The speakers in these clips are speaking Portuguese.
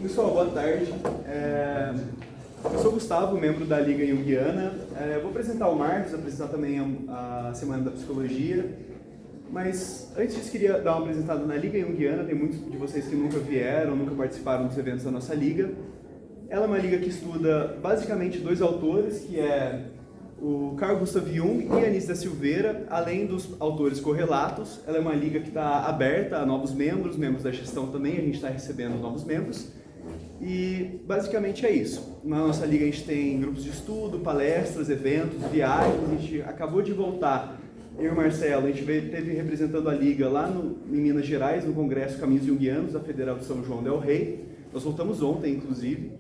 Pessoal, boa tarde. Eu sou o Gustavo, membro da Liga Junguiana. Vou apresentar o Marcos, apresentar também a Semana da Psicologia. Mas antes disso, queria dar uma apresentada na Liga Junguiana. Tem muitos de vocês que nunca vieram, nunca participaram dos eventos da nossa liga. Ela é uma liga que estuda basicamente dois autores, que é o Carl Gustav Jung e Anísio da Silveira, além dos autores correlatos. Ela é uma liga que está aberta a novos membros da gestão também, a gente está recebendo novos membros. E basicamente é isso. Na nossa liga a gente tem grupos de estudo, palestras, eventos, viagens. A gente acabou de voltar, eu e o Marcelo, a gente esteve representando a liga lá em Minas Gerais, no Congresso Caminhos Junguianos da Federal de São João del Rei. Nós voltamos ontem, inclusive.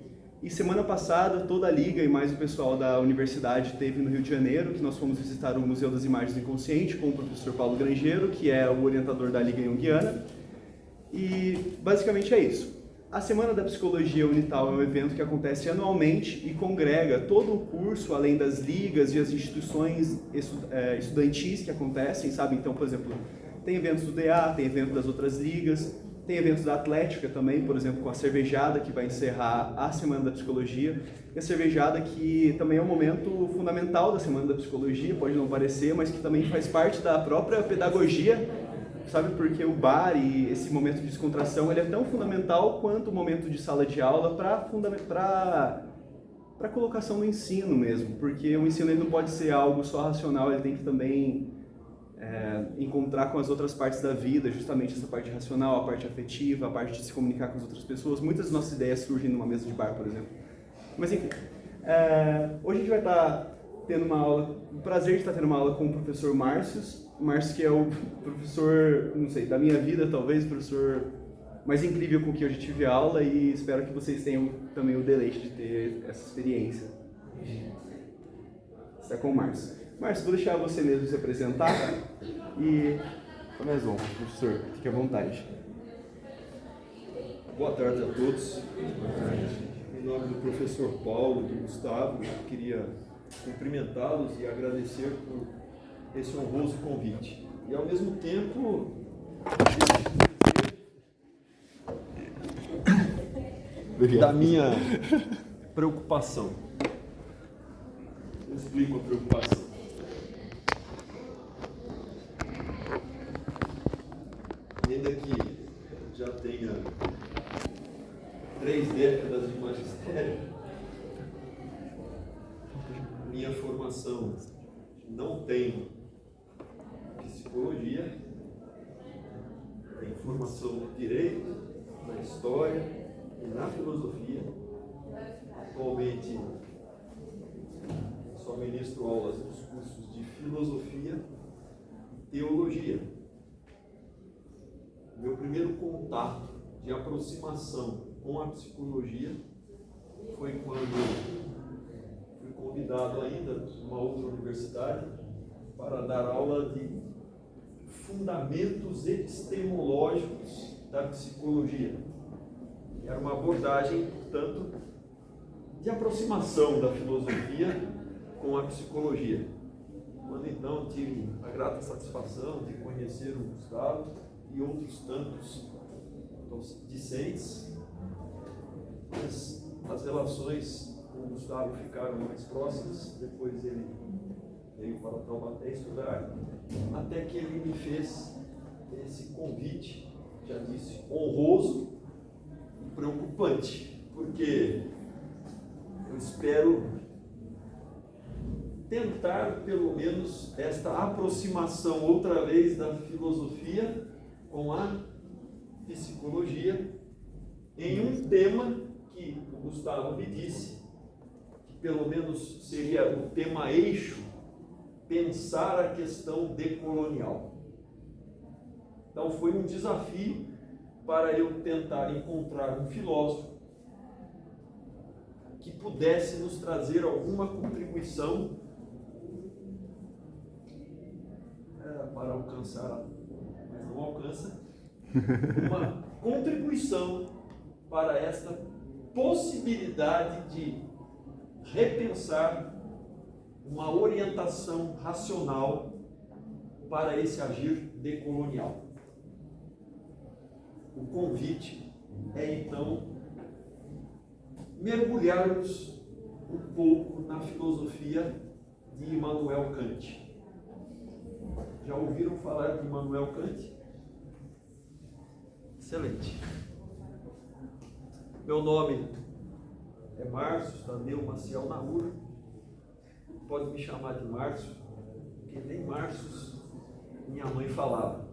E semana passada, toda a liga e mais o pessoal da universidade esteve no Rio de Janeiro, que nós fomos visitar o Museu das Imagens do Inconsciente com o professor Paulo Grangeiro, que é o orientador da Liga Junguiana. E basicamente é isso. A Semana da Psicologia Unital é um evento que acontece anualmente e congrega todo o curso, além das ligas e as instituições estudantis que acontecem, sabe? Então, por exemplo, tem eventos do DA, tem eventos das outras ligas, tem eventos da Atlética também, por exemplo, com a cervejada, que vai encerrar a Semana da Psicologia. E a cervejada, que também é um momento fundamental da Semana da Psicologia, pode não parecer, mas que também faz parte da própria pedagogia, sabe? Porque o bar e esse momento de descontração, ele é tão fundamental quanto o momento de sala de aula para a colocação do ensino mesmo. Porque o ensino ele não pode ser algo só racional, ele tem que também encontrar com as outras partes da vida, justamente essa parte racional, a parte afetiva, a parte de se comunicar com as outras pessoas. Muitas das nossas ideias surgem numa mesa de bar, por exemplo. Mas enfim, hoje a gente vai estar tendo uma aula, o prazer de estar tendo uma aula com o professor Márcio, que é o professor, não sei, da minha vida talvez, o professor mais incrível com quem eu já tive aula, e espero que vocês tenham também o deleite de ter essa experiência. Está com o Márcio. Márcio, vou deixar você mesmo se apresentar e mais um, professor, fique à vontade. Boa tarde a todos. Em nome do professor Paulo e do Gustavo, eu queria cumprimentá-los e agradecer por esse honroso convite. E ao mesmo tempo, da minha preocupação. Eu explico a preocupação. Ainda que já tenha 3 décadas de magistério, minha formação não tem psicologia, tem formação no direito, na história e na filosofia. Atualmente só ministro aulas nos cursos de filosofia e teologia. Meu primeiro contato de aproximação com a psicologia foi quando fui convidado ainda numa outra universidade para dar aula de fundamentos epistemológicos da psicologia. Era uma abordagem, portanto, de aproximação da filosofia com a psicologia. Quando então tive a grata satisfação de conhecer o Gustavo e outros tantos discentes, as relações com o Gustavo ficaram mais próximas. Depois ele veio para Taubaté estudar, até que ele me fez esse convite, já disse, honroso e preocupante, porque eu espero tentar pelo menos esta aproximação outra vez da filosofia com a psicologia em um tema que o Gustavo me disse que pelo menos seria o tema eixo, pensar a questão decolonial. Então foi um desafio para eu tentar encontrar um filósofo que pudesse nos trazer alguma contribuição para alcançar, mas não alcança, uma contribuição para esta possibilidade de repensar uma orientação racional para esse agir decolonial. O convite é então mergulharmos um pouco na filosofia de Immanuel Kant. Já ouviram falar de Immanuel Kant? Excelente. Meu nome é Márcio Tadeu Maciel Naur. Pode me chamar de Márcio, porque nem Márcio minha mãe falava.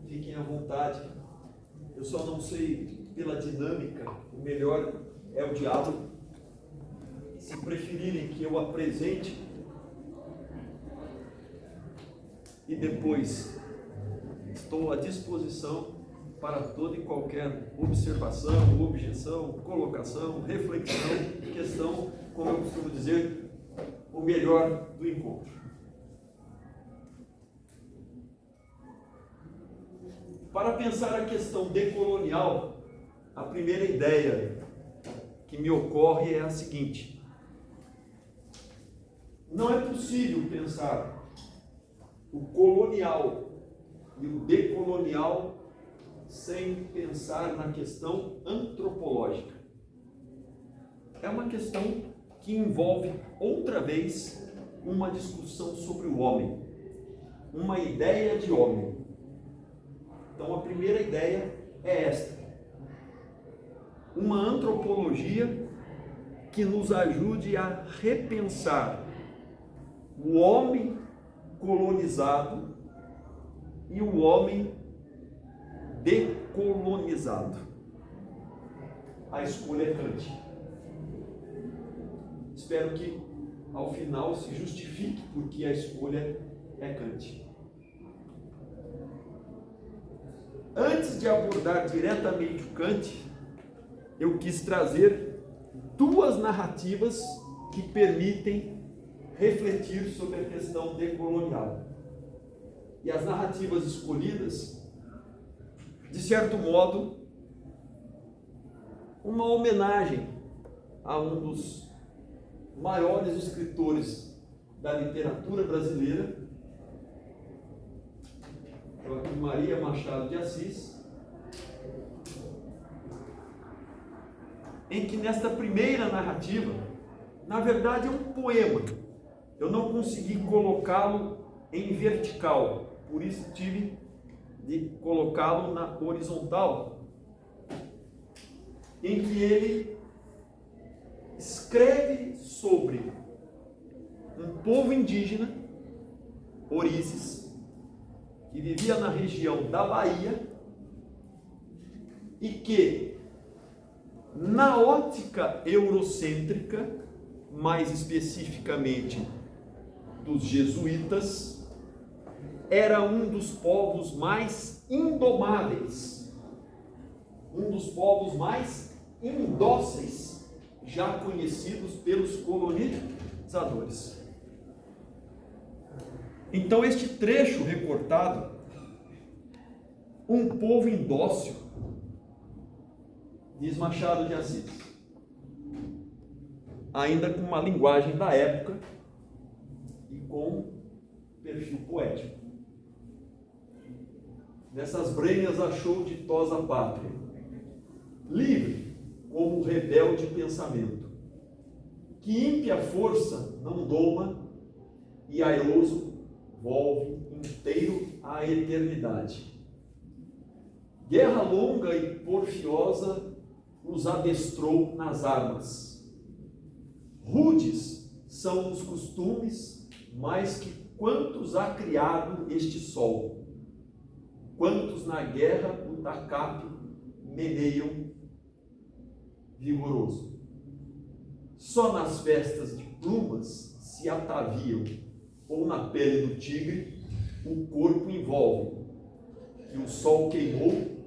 Fiquem à vontade. Eu só não sei pela dinâmica, o melhor é o diálogo. Se preferirem que eu apresente e depois estou à disposição para toda e qualquer observação, objeção, colocação, reflexão, questão, como eu costumo dizer, o melhor do encontro. Para pensar a questão decolonial, a primeira ideia que me ocorre é a seguinte: não é possível pensar o colonial e o decolonial sem pensar na questão antropológica. É uma questão que envolve outra vez uma discussão sobre o homem, uma ideia de homem. Então a primeira ideia é esta: uma antropologia que nos ajude a repensar o homem colonizado e o homem decolonizado. A escolha é Kant. Espero que ao final se justifique porque a escolha é Kant. Antes de abordar diretamente o Kant, eu quis trazer duas narrativas que permitem refletir sobre a questão decolonial. E as narrativas escolhidas, de certo modo, uma homenagem a um dos maiores escritores da literatura brasileira, Joaquim Maria Machado de Assis, em que nesta primeira narrativa, na verdade é um poema, eu não consegui colocá-lo em vertical, por isso tive de colocá-lo na horizontal, em que ele escreve sobre um povo indígena, Orizes, que vivia na região da Bahia e que, na ótica eurocêntrica, mais especificamente dos jesuítas, era um dos povos mais indomáveis, um dos povos mais indóceis, já conhecidos pelos colonizadores. Então, este trecho recortado, um povo indócil, diz Machado de Assis, ainda com uma linguagem da época e com perfil poético. Nessas brenhas achou ditosa pátria, livre como rebelde pensamento, que ímpia força não doma e airoso volve inteiro à eternidade. Guerra longa e porfiosa os adestrou nas armas. Rudes são os costumes, mais que quantos há criado este sol. Quantos na guerra o tacape meneiam vigoroso. Só nas festas de plumas se ataviam, ou na pele do tigre o corpo envolve, que o sol queimou,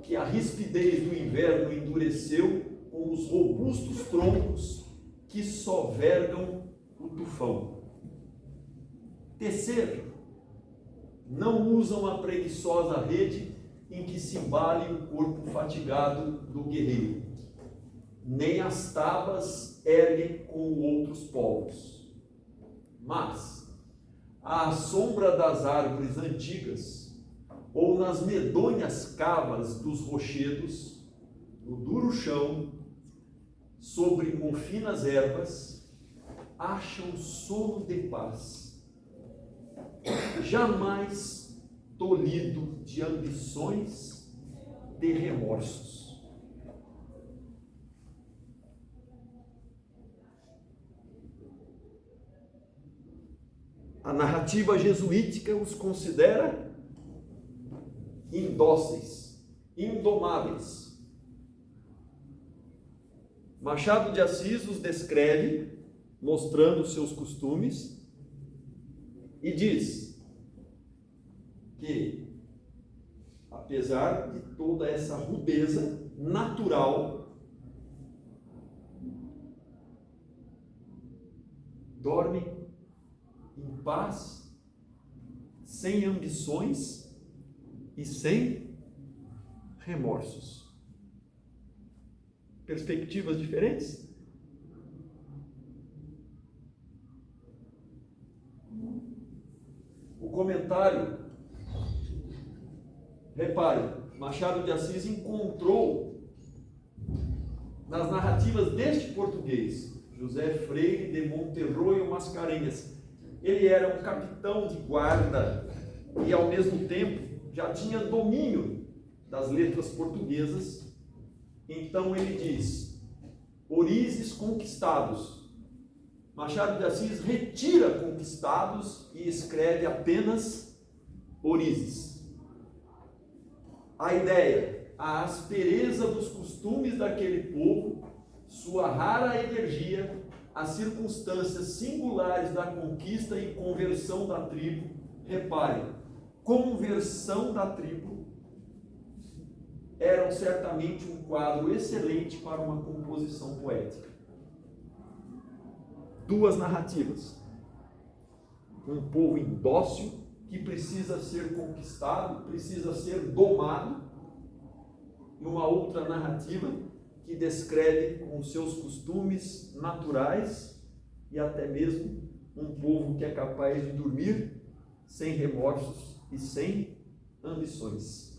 que a rispidez do inverno endureceu com os robustos troncos que só vergam o tufão. Tecer, não usam a preguiçosa rede em que se embale o corpo fatigado do guerreiro, nem as tabas erguem como outros povos. Mas, à sombra das árvores antigas, ou nas medonhas cavas dos rochedos, no duro chão, sobre mofinas ervas, acham sono de paz, jamais tolhido de ambições, de remorsos. A narrativa jesuítica os considera indóceis, indomáveis. Machado de Assis os descreve, mostrando seus costumes, e diz que, apesar de toda essa rudeza natural, dormem em paz, sem ambições e sem remorsos. Perspectivas diferentes? O comentário, repare, Machado de Assis encontrou nas narrativas deste português, José Freire de Monterroio Mascarenhas. Ele era um capitão de guarda e, ao mesmo tempo, já tinha domínio das letras portuguesas. Então ele diz: orizes conquistados. Machado de Assis retira conquistados e escreve apenas orizes. A ideia, a aspereza dos costumes daquele povo, sua rara energia, as circunstâncias singulares da conquista e conversão da tribo. Repare, conversão da tribo eram certamente um quadro excelente para uma composição poética. Duas narrativas. Um povo indócil que precisa ser conquistado, precisa ser domado, e uma outra narrativa que descreve com seus costumes naturais e até mesmo um povo que é capaz de dormir sem remorsos e sem ambições.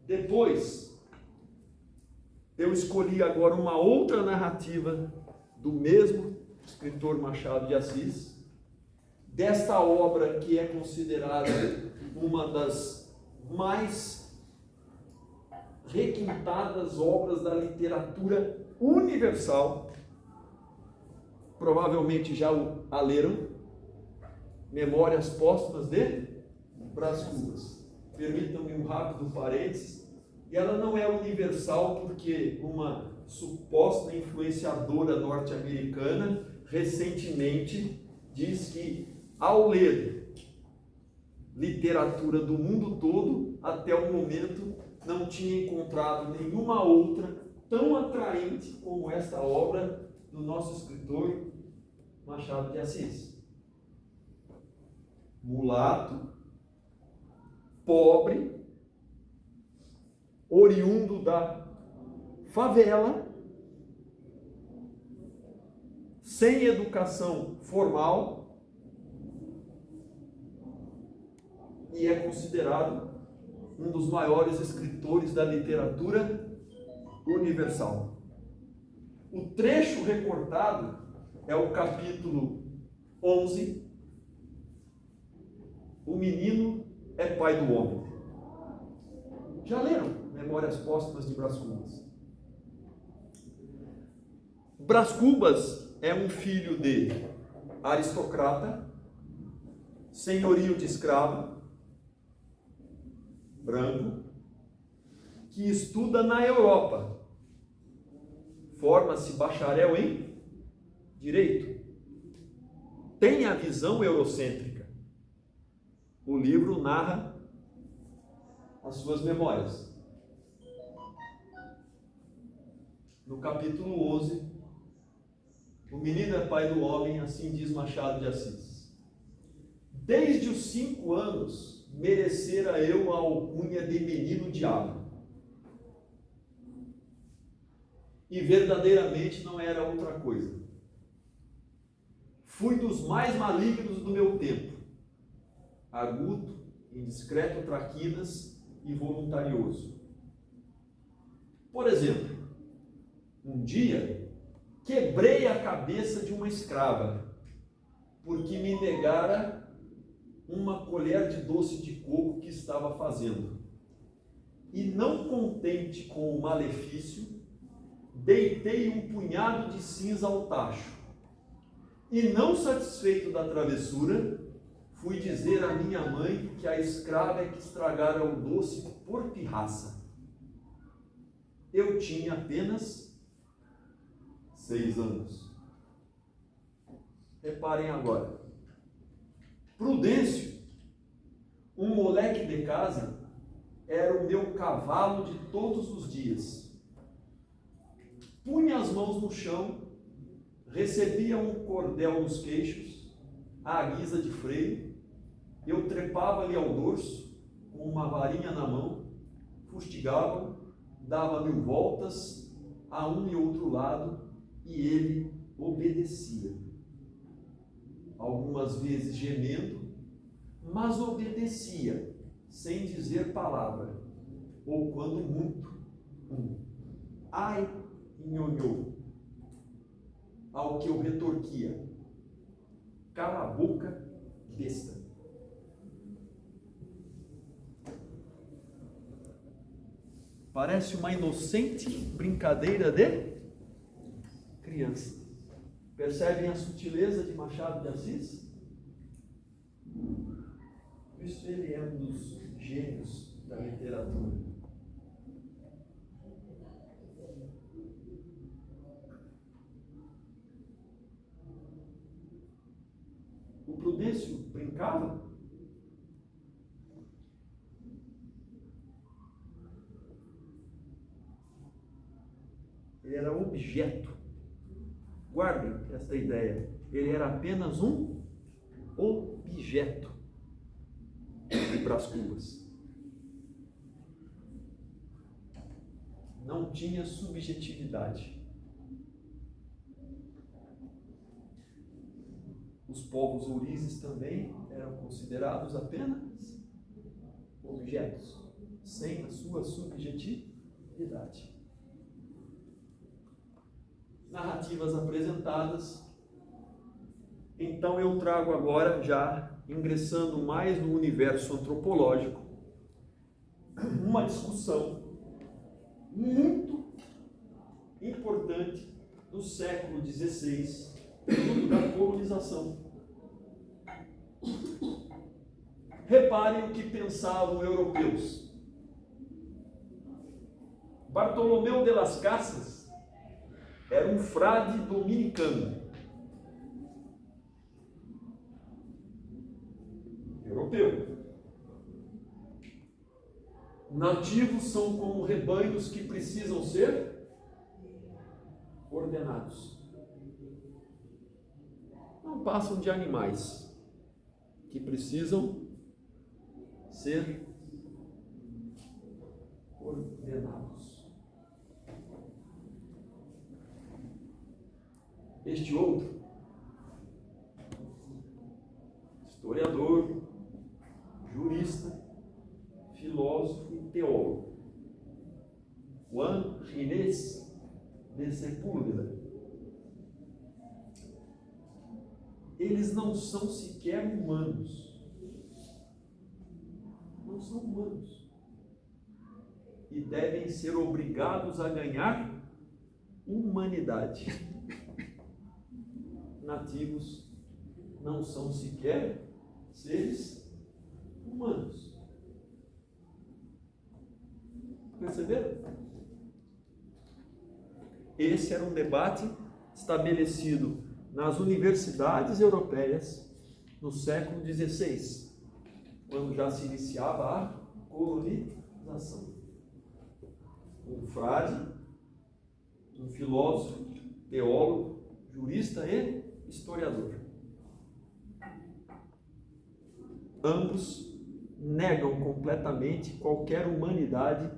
Depois, eu escolhi agora uma outra narrativa do mesmo escritor Machado de Assis, desta obra que é considerada uma das mais requintadas obras da literatura universal. Provavelmente já a leram, Memórias Póstumas de Brás Cubas. Permitam-me um rápido parênteses. E ela não é universal porque uma suposta influenciadora norte-americana recentemente diz que, ao ler literatura do mundo todo, até o momento não tinha encontrado nenhuma outra tão atraente como esta obra do nosso escritor Machado de Assis. Mulato, pobre, oriundo da favela, sem educação formal, e é considerado um dos maiores escritores da literatura universal. O trecho recortado é o capítulo 11, O Menino é Pai do Homem. Já leram Memórias Póstumas de Brás Cubas? Brás Cubas é um filho de aristocrata, senhorio de escravo, branco, que estuda na Europa, forma-se bacharel em Direito, tem a visão eurocêntrica. O livro narra as suas memórias. No capítulo 11, O Menino é Pai do Homem, assim diz Machado de Assis: desde os 5 anos merecera eu a alcunha de menino diabo, e verdadeiramente não era outra coisa. Fui dos mais malignos do meu tempo, agudo, indiscreto, traquinas e voluntarioso. Por exemplo, um dia quebrei a cabeça de uma escrava porque me negara uma colher de doce de coco que estava fazendo. E não contente com o malefício, deitei um punhado de cinza ao tacho. E não satisfeito da travessura, fui dizer à minha mãe que a escrava é que estragara o doce por pirraça. Eu tinha apenas 6 anos. Reparem agora. Prudêncio, um moleque de casa, era o meu cavalo de todos os dias. Punha as mãos no chão, recebia um cordel nos queixos, à guisa de freio, eu trepava-lhe ao dorso, com uma varinha na mão, fustigava, dava 1000 voltas, a um e outro lado, e ele obedecia. Algumas vezes gemendo, mas obedecia, sem dizer palavra, ou quando muito, ai, nhonhô, ao que eu retorquia, cala a boca, besta. Parece uma inocente brincadeira de criança. Percebem a sutileza de Machado de Assis? Isso ele é um dos gênios da literatura. O Prudêncio brincava. Ele era objeto. Guardem esta ideia. Ele era apenas um objeto de Brás Cubas. Não tinha subjetividade. Os povos ourizes também eram considerados apenas objetos, sem a sua subjetividade. Narrativas apresentadas. Então eu trago agora, já ingressando mais no universo antropológico, uma discussão muito importante do século XVI, da colonização. Reparem o que pensavam europeus. Bartolomeu de las Casas era um frade dominicano. Europeu. Nativos são como rebanhos que precisam ser ordenados. Não passam de animais que precisam ser ordenados. Este outro, historiador, jurista, filósofo e teólogo, Juan Ginés de Sepúlveda, eles não são sequer humanos. Não são humanos. E devem ser obrigados a ganhar humanidade. Nativos não são sequer seres humanos. Perceberam? Esse era um debate estabelecido nas universidades europeias no século XVI, quando já se iniciava a colonização. Um frade, um filósofo, teólogo, jurista e historiador. Ambos negam completamente qualquer humanidade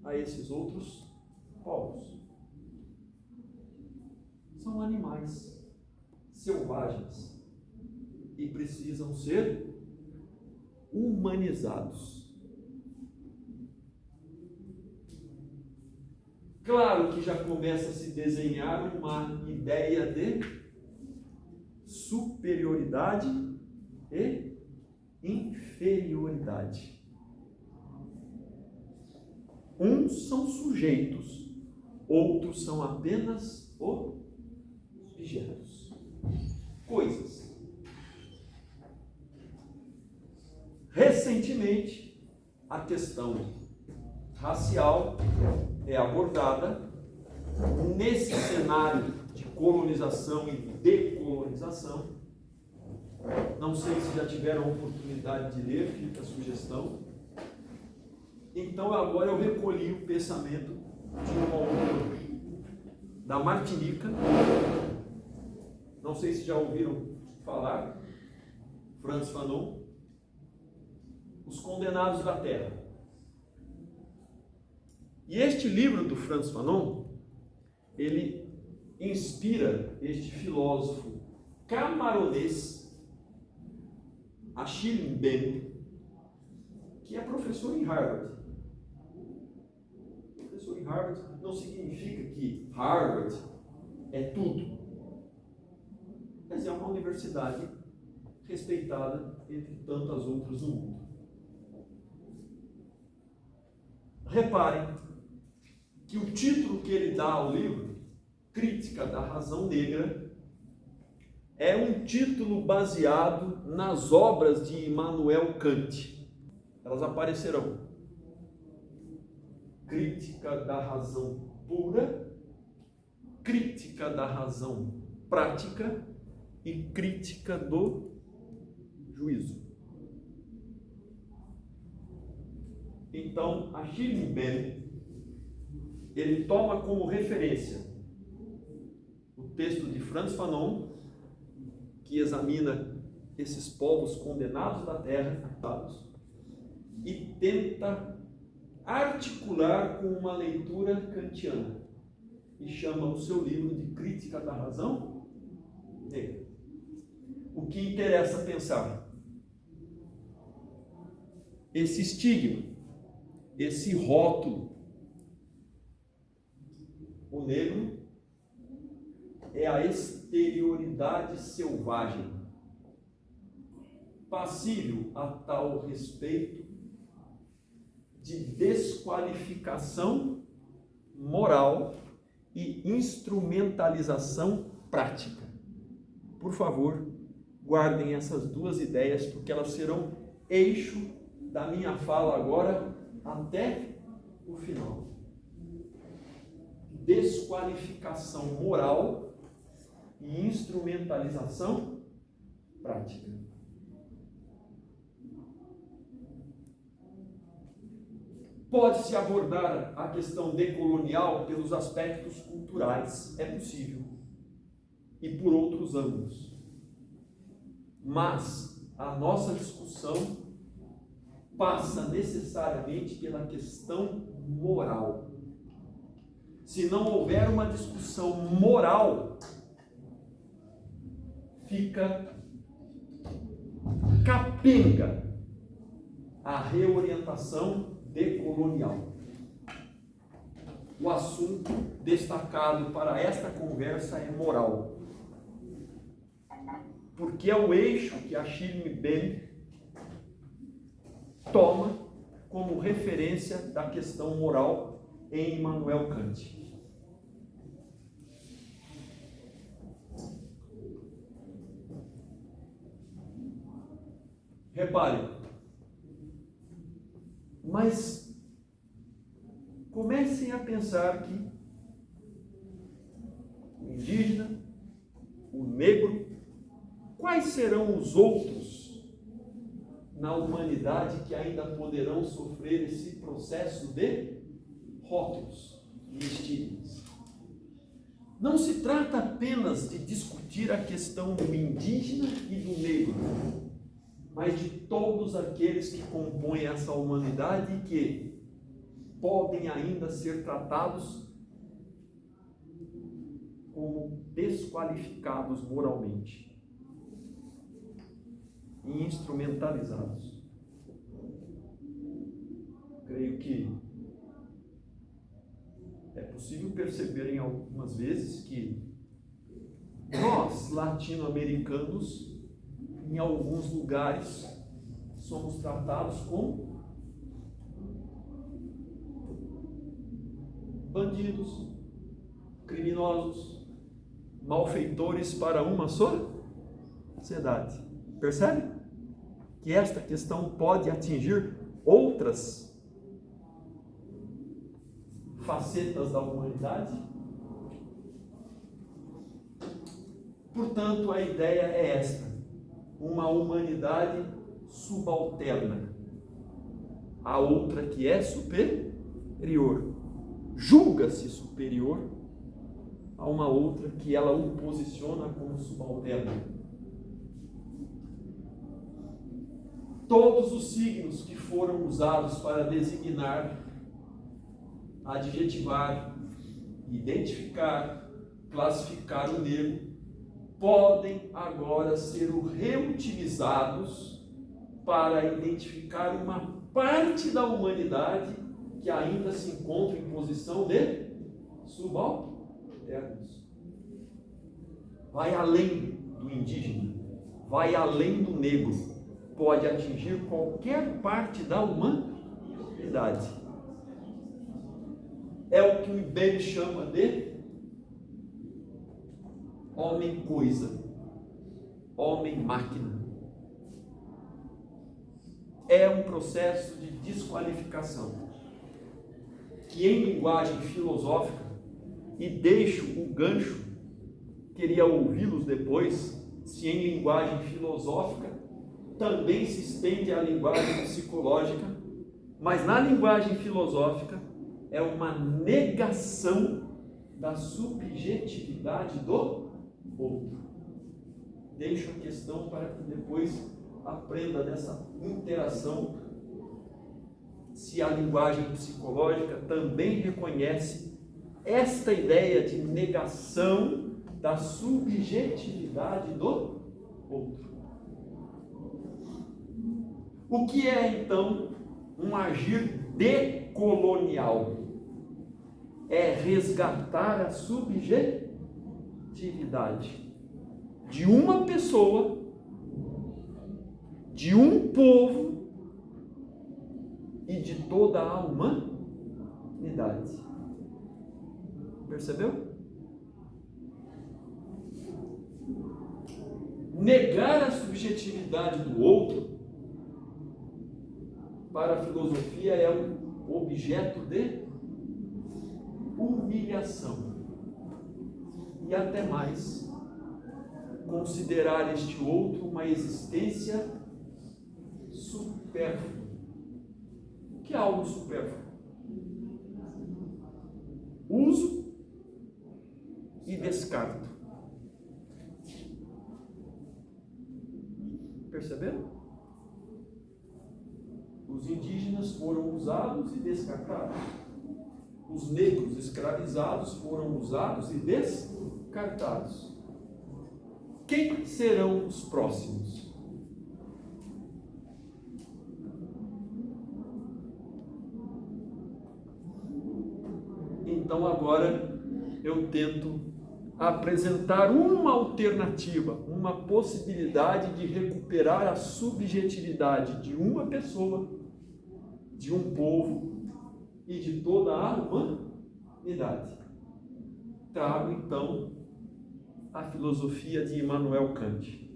a esses outros povos. São animais selvagens e precisam ser humanizados. Claro que já começa a se desenhar uma ideia de superioridade e inferioridade. Uns são sujeitos, outros são apenas objetos, coisas. Recentemente, a questão racial é abordada nesse cenário de colonização e decolonização. Não sei se já tiveram a oportunidade de ler, fica a sugestão. Então agora eu recolhi o pensamento de um autor da Martinica. Não sei se já ouviram falar, Frantz Fanon, Os Condenados da Terra. E este livro do Frantz Fanon, ele inspira este filósofo camaronês, Achille Mbembe, que é professor em Harvard. Professor em Harvard não significa que Harvard é tudo, mas é uma universidade respeitada entre tantas outras no mundo. Reparem que o título que ele dá ao livro, Crítica da Razão Negra, é um título baseado nas obras de Immanuel Kant. Elas aparecerão. Crítica da Razão Pura, Crítica da Razão Prática e Crítica do Juízo. Então, Achille Mbembe, ele toma como referência o texto de Frantz Fanon, que examina esses povos condenados da terra, e tenta articular com uma leitura kantiana, e chama o seu livro de Crítica da Razão Negra. O que interessa pensar? Esse estigma, esse rótulo. O negro é a exterioridade selvagem, passível a tal respeito de desqualificação moral e instrumentalização prática. Por favor, guardem essas duas ideias, porque elas serão eixo da minha fala agora até o final. Desqualificação moral e instrumentalização prática. Pode-se abordar a questão decolonial pelos aspectos culturais, é possível, e por outros ângulos. Mas a nossa discussão passa necessariamente pela questão moral. Se não houver uma discussão moral, fica capenga a reorientação decolonial. O assunto destacado para esta conversa é moral, porque é o eixo que Achille Mbembe toma como referência da questão moral em Immanuel Kant. Reparem, mas comecem a pensar que o indígena, o negro, quais serão os outros na humanidade que ainda poderão sofrer esse processo de rótulos e estigmas? Não se trata apenas de discutir a questão do indígena e do negro, mas de todos aqueles que compõem essa humanidade e que podem ainda ser tratados como desqualificados moralmente e instrumentalizados. que é possível perceber em algumas vezes que nós, latino-americanos, em alguns lugares, somos tratados como bandidos, criminosos, malfeitores para uma sociedade. Percebe? Que esta questão pode atingir outras facetas da humanidade. Portanto, a ideia é esta: uma humanidade subalterna a outra que é superior. Julga-se superior a uma outra que ela o posiciona como subalterna. Todos os signos que foram usados para designar, adjetivar, identificar, classificar o negro, podem agora ser reutilizados para identificar uma parte da humanidade que ainda se encontra em posição de subalternos. Vai além do indígena, vai além do negro, pode atingir qualquer parte da humanidade. É o que o IBM chama de homem-coisa, homem-máquina. É um processo de desqualificação que, em linguagem filosófica, e deixo o gancho, queria ouvi-los depois, se em linguagem filosófica também se estende à linguagem psicológica, mas na linguagem filosófica é uma negação da subjetividade do outro. Deixo a questão para que depois aprenda dessa interação, se a linguagem psicológica também reconhece esta ideia de negação da subjetividade do outro. O que é então um agir decolonial? É resgatar a subjetividade de uma pessoa, de um povo e de toda a humanidade. Percebeu? Negar a subjetividade do outro, para a filosofia, é um objeto de humilhação. E até mais, considerar este outro uma existência supérflua. O que é algo supérfluo? Uso e descarto. Perceberam? Os indígenas foram usados e descartados. Os negros escravizados foram usados e descartados. Quem serão os próximos? Então agora eu tento apresentar uma alternativa, uma possibilidade de recuperar a subjetividade de uma pessoa, de um povo e de toda a humanidade. Trago então a filosofia de Immanuel Kant.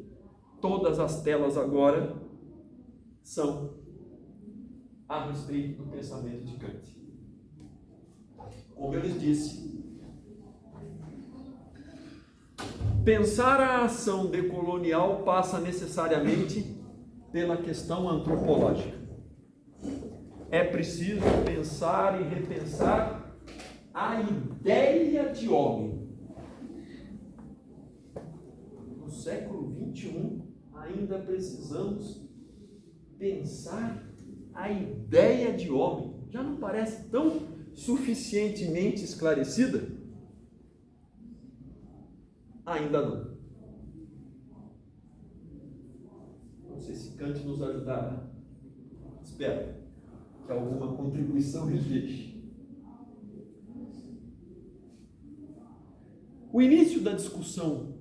Todas as telas agora são a respeito do pensamento de Kant. Como eu lhes disse, pensar a ação decolonial passa necessariamente pela questão antropológica. É preciso pensar e repensar a ideia de homem. No século XXI, ainda precisamos pensar a ideia de homem. Já não parece tão suficientemente esclarecida? Ainda não. Não sei se Kant nos ajudará. Espero. que alguma contribuição ele deixe. O início da discussão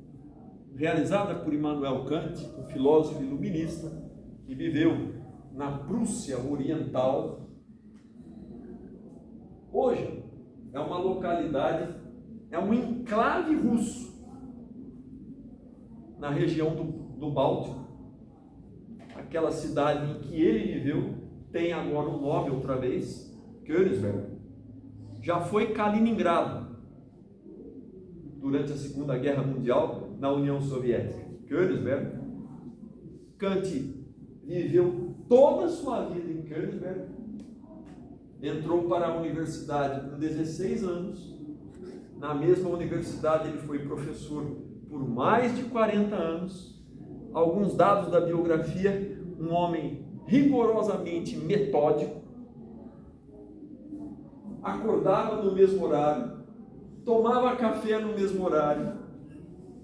realizada por Immanuel Kant, um filósofo iluminista que viveu na Prússia Oriental, hoje é uma localidade, é um enclave russo na região do Báltico. Aquela cidade em que ele viveu tem agora um nome outra vez, Königsberg. Já foi Kaliningrado durante a Segunda Guerra Mundial na União Soviética. Königsberg. Kant viveu toda a sua vida em Königsberg, entrou para a universidade com 16 anos, na mesma universidade ele foi professor por mais de 40 anos. Alguns dados da biografia: um homem rigorosamente metódico, acordava no mesmo horário, tomava café no mesmo horário,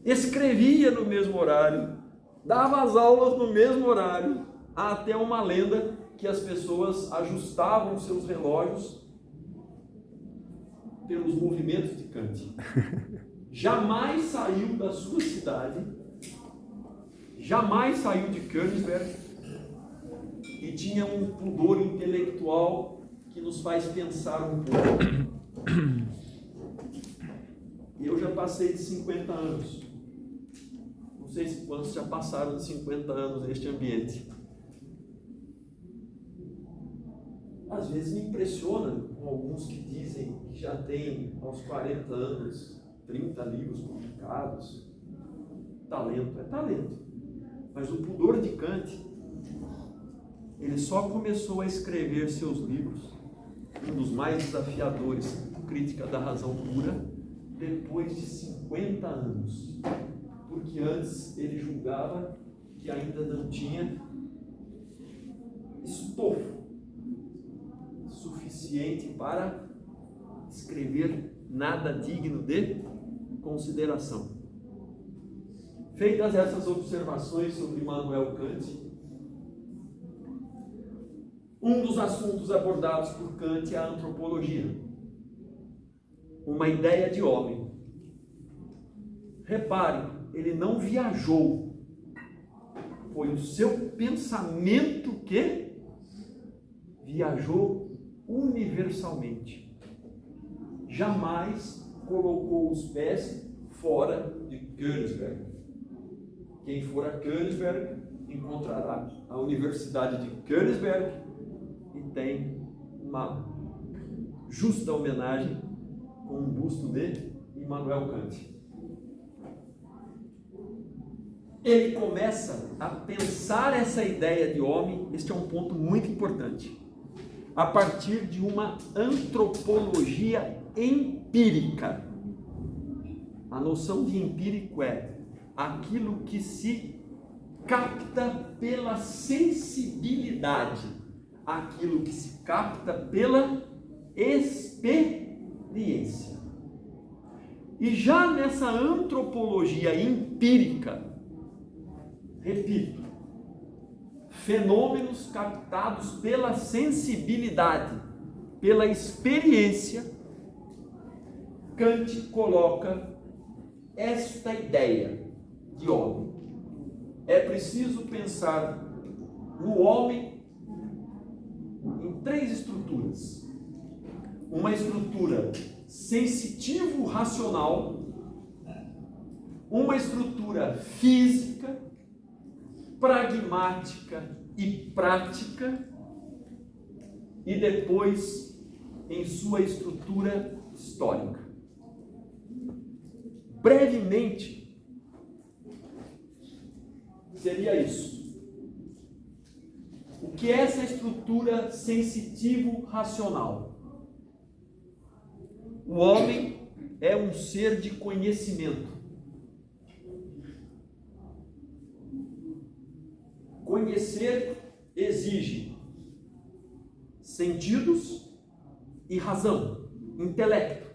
escrevia no mesmo horário, dava as aulas no mesmo horário. Há até uma lenda que as pessoas ajustavam seus relógios pelos movimentos de Kant. Jamais saiu da sua cidade, jamais saiu de Königsberg, e tinha um pudor intelectual que nos faz pensar um pouco. Eu já passei de 50 anos. Não sei se quantos já passaram de 50 anos neste ambiente. Às vezes me impressiona com alguns que dizem que já têm aos 40 anos 30 livros publicados. Talento é talento. Mas o pudor de Kant, ele só começou a escrever seus livros, um dos mais desafiadores, Crítica da Razão Pura, depois de 50 anos. Porque antes ele julgava que ainda não tinha estofo suficiente para escrever nada digno de consideração. Feitas essas observações sobre Immanuel Kant, um dos assuntos abordados por Kant é a antropologia, uma ideia de homem. Repare, ele não viajou, foi o seu pensamento que viajou universalmente. Jamais colocou os pés fora de Königsberg. Quem for a Königsberg encontrará a Universidade de Königsberg e tem uma justa homenagem com um busto de Immanuel Kant. Ele começa a pensar essa ideia de homem, este é um ponto muito importante, a partir de uma antropologia empírica. A noção de empírico é aquilo que se capta pela sensibilidade, aquilo que se capta pela experiência. E já nessa antropologia empírica, repito, fenômenos captados pela sensibilidade, pela experiência, Kant coloca esta ideia de homem. É preciso pensar no homem em três estruturas. Uma estrutura sensitivo-racional, uma estrutura física, pragmática e prática, e depois em sua estrutura histórica. Brevemente, seria isso. O que é essa estrutura sensitivo-racional? O homem é um ser de conhecimento. Conhecer exige sentidos e razão, intelecto.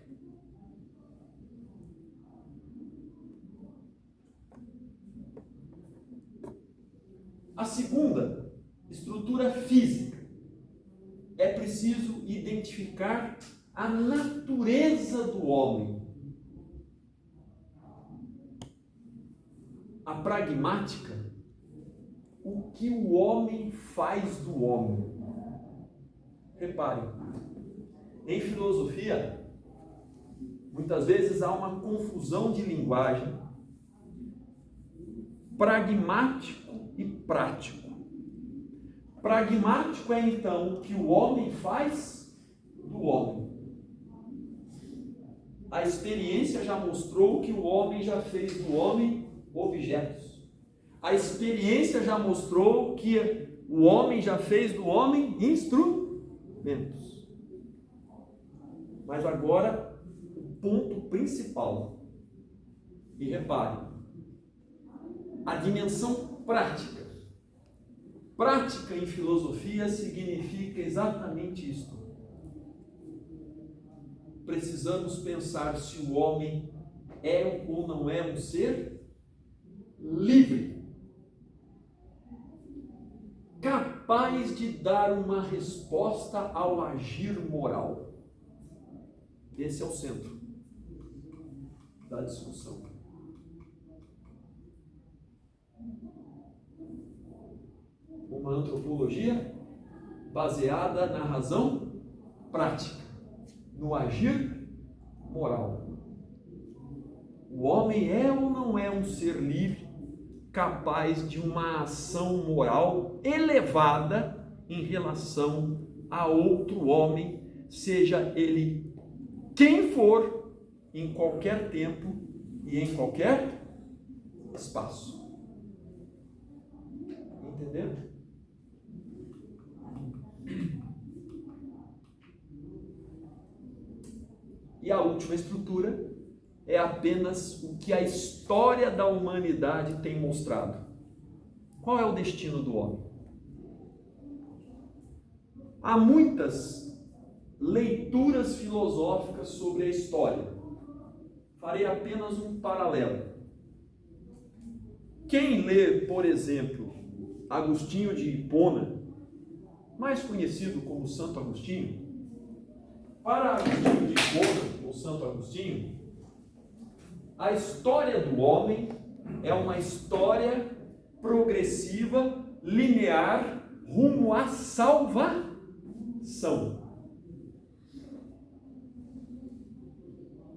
A segunda, estrutura física, é preciso identificar a natureza do homem. A pragmática, o que o homem faz do homem. Reparem, em filosofia, muitas vezes há uma confusão de linguagem, pragmático e prático. Pragmático é então o que o homem faz do homem. A experiência já mostrou que o homem já fez do homem objetos. A experiência já mostrou que o homem já fez do homem instrumentos. Mas agora, o ponto principal. E repare, a dimensão prática. Prática em filosofia significa exatamente isto. Precisamos pensar se o homem é ou não é um ser livre, capaz de dar uma resposta ao agir moral. Esse é o centro da discussão. Uma antropologia baseada na razão prática, no agir moral. O homem é ou não é um ser livre, capaz de uma ação moral elevada em relação a outro homem, seja ele quem for, em qualquer tempo e em qualquer espaço. Entenderam? E a última estrutura é apenas o que a história da humanidade tem mostrado. Qual é o destino do homem? Há muitas leituras filosóficas sobre a história. Farei apenas um paralelo. Quem lê, por exemplo, Agostinho de Hipona, mais conhecido como Santo Agostinho, para Agostinho de Hipona, ou Santo Agostinho, a história do homem é uma história progressiva, linear, rumo à salvação.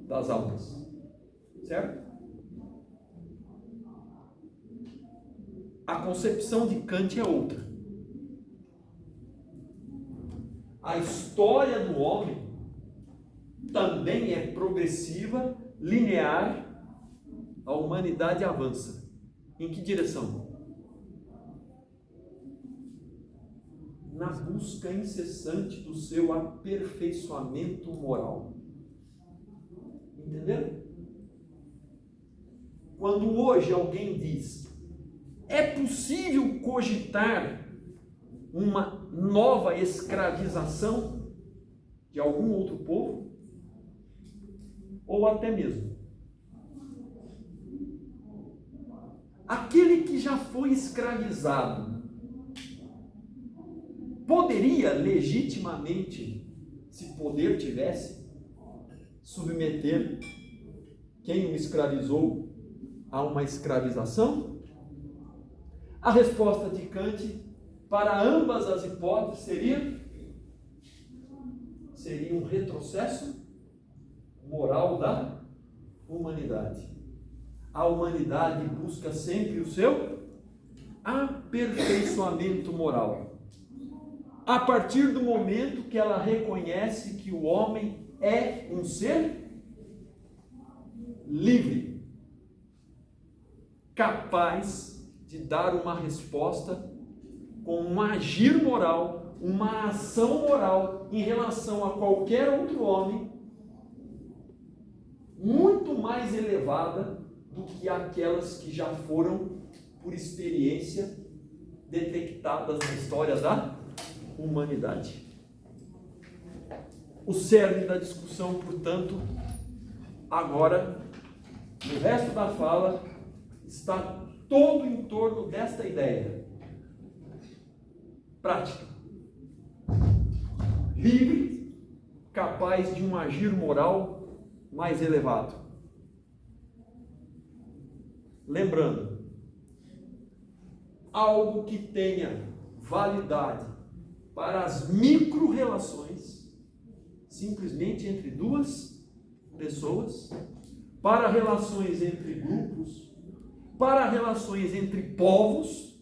Das almas. Certo? A concepção de Kant é outra. A história do homem também é progressiva, linear, a humanidade avança. Em que direção? Na busca incessante do seu aperfeiçoamento moral. Entenderam? Quando hoje alguém diz, é possível cogitar uma nova escravização de algum outro povo? Ou até mesmo aquele que já foi escravizado poderia legitimamente, se poder tivesse, submeter quem o escravizou a uma escravização? A resposta de Kant para ambas as hipóteses seria um retrocesso moral da humanidade. A humanidade busca sempre o seu aperfeiçoamento moral. A partir do momento que ela reconhece que o homem é um ser livre, capaz de dar uma resposta com um agir moral, uma ação moral em relação a qualquer outro homem, muito mais elevada do que aquelas que já foram, por experiência, detectadas na história da humanidade. O cerne da discussão, portanto, agora, no resto da fala, está todo em torno desta ideia. Prática. livre, capaz de um agir moral mais elevado. Lembrando, algo que tenha validade para as micro-relações, simplesmente entre duas pessoas, para relações entre grupos, para relações entre povos,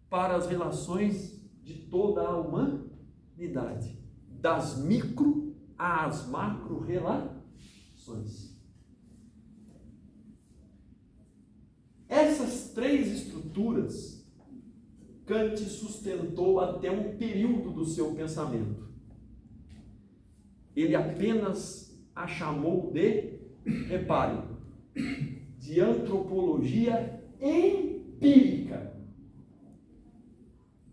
para as relações de toda a humanidade, das micro às macro relações. Essas três estruturas Kant sustentou até um período do seu pensamento. Ele apenas a chamou de, repare, de antropologia empírica.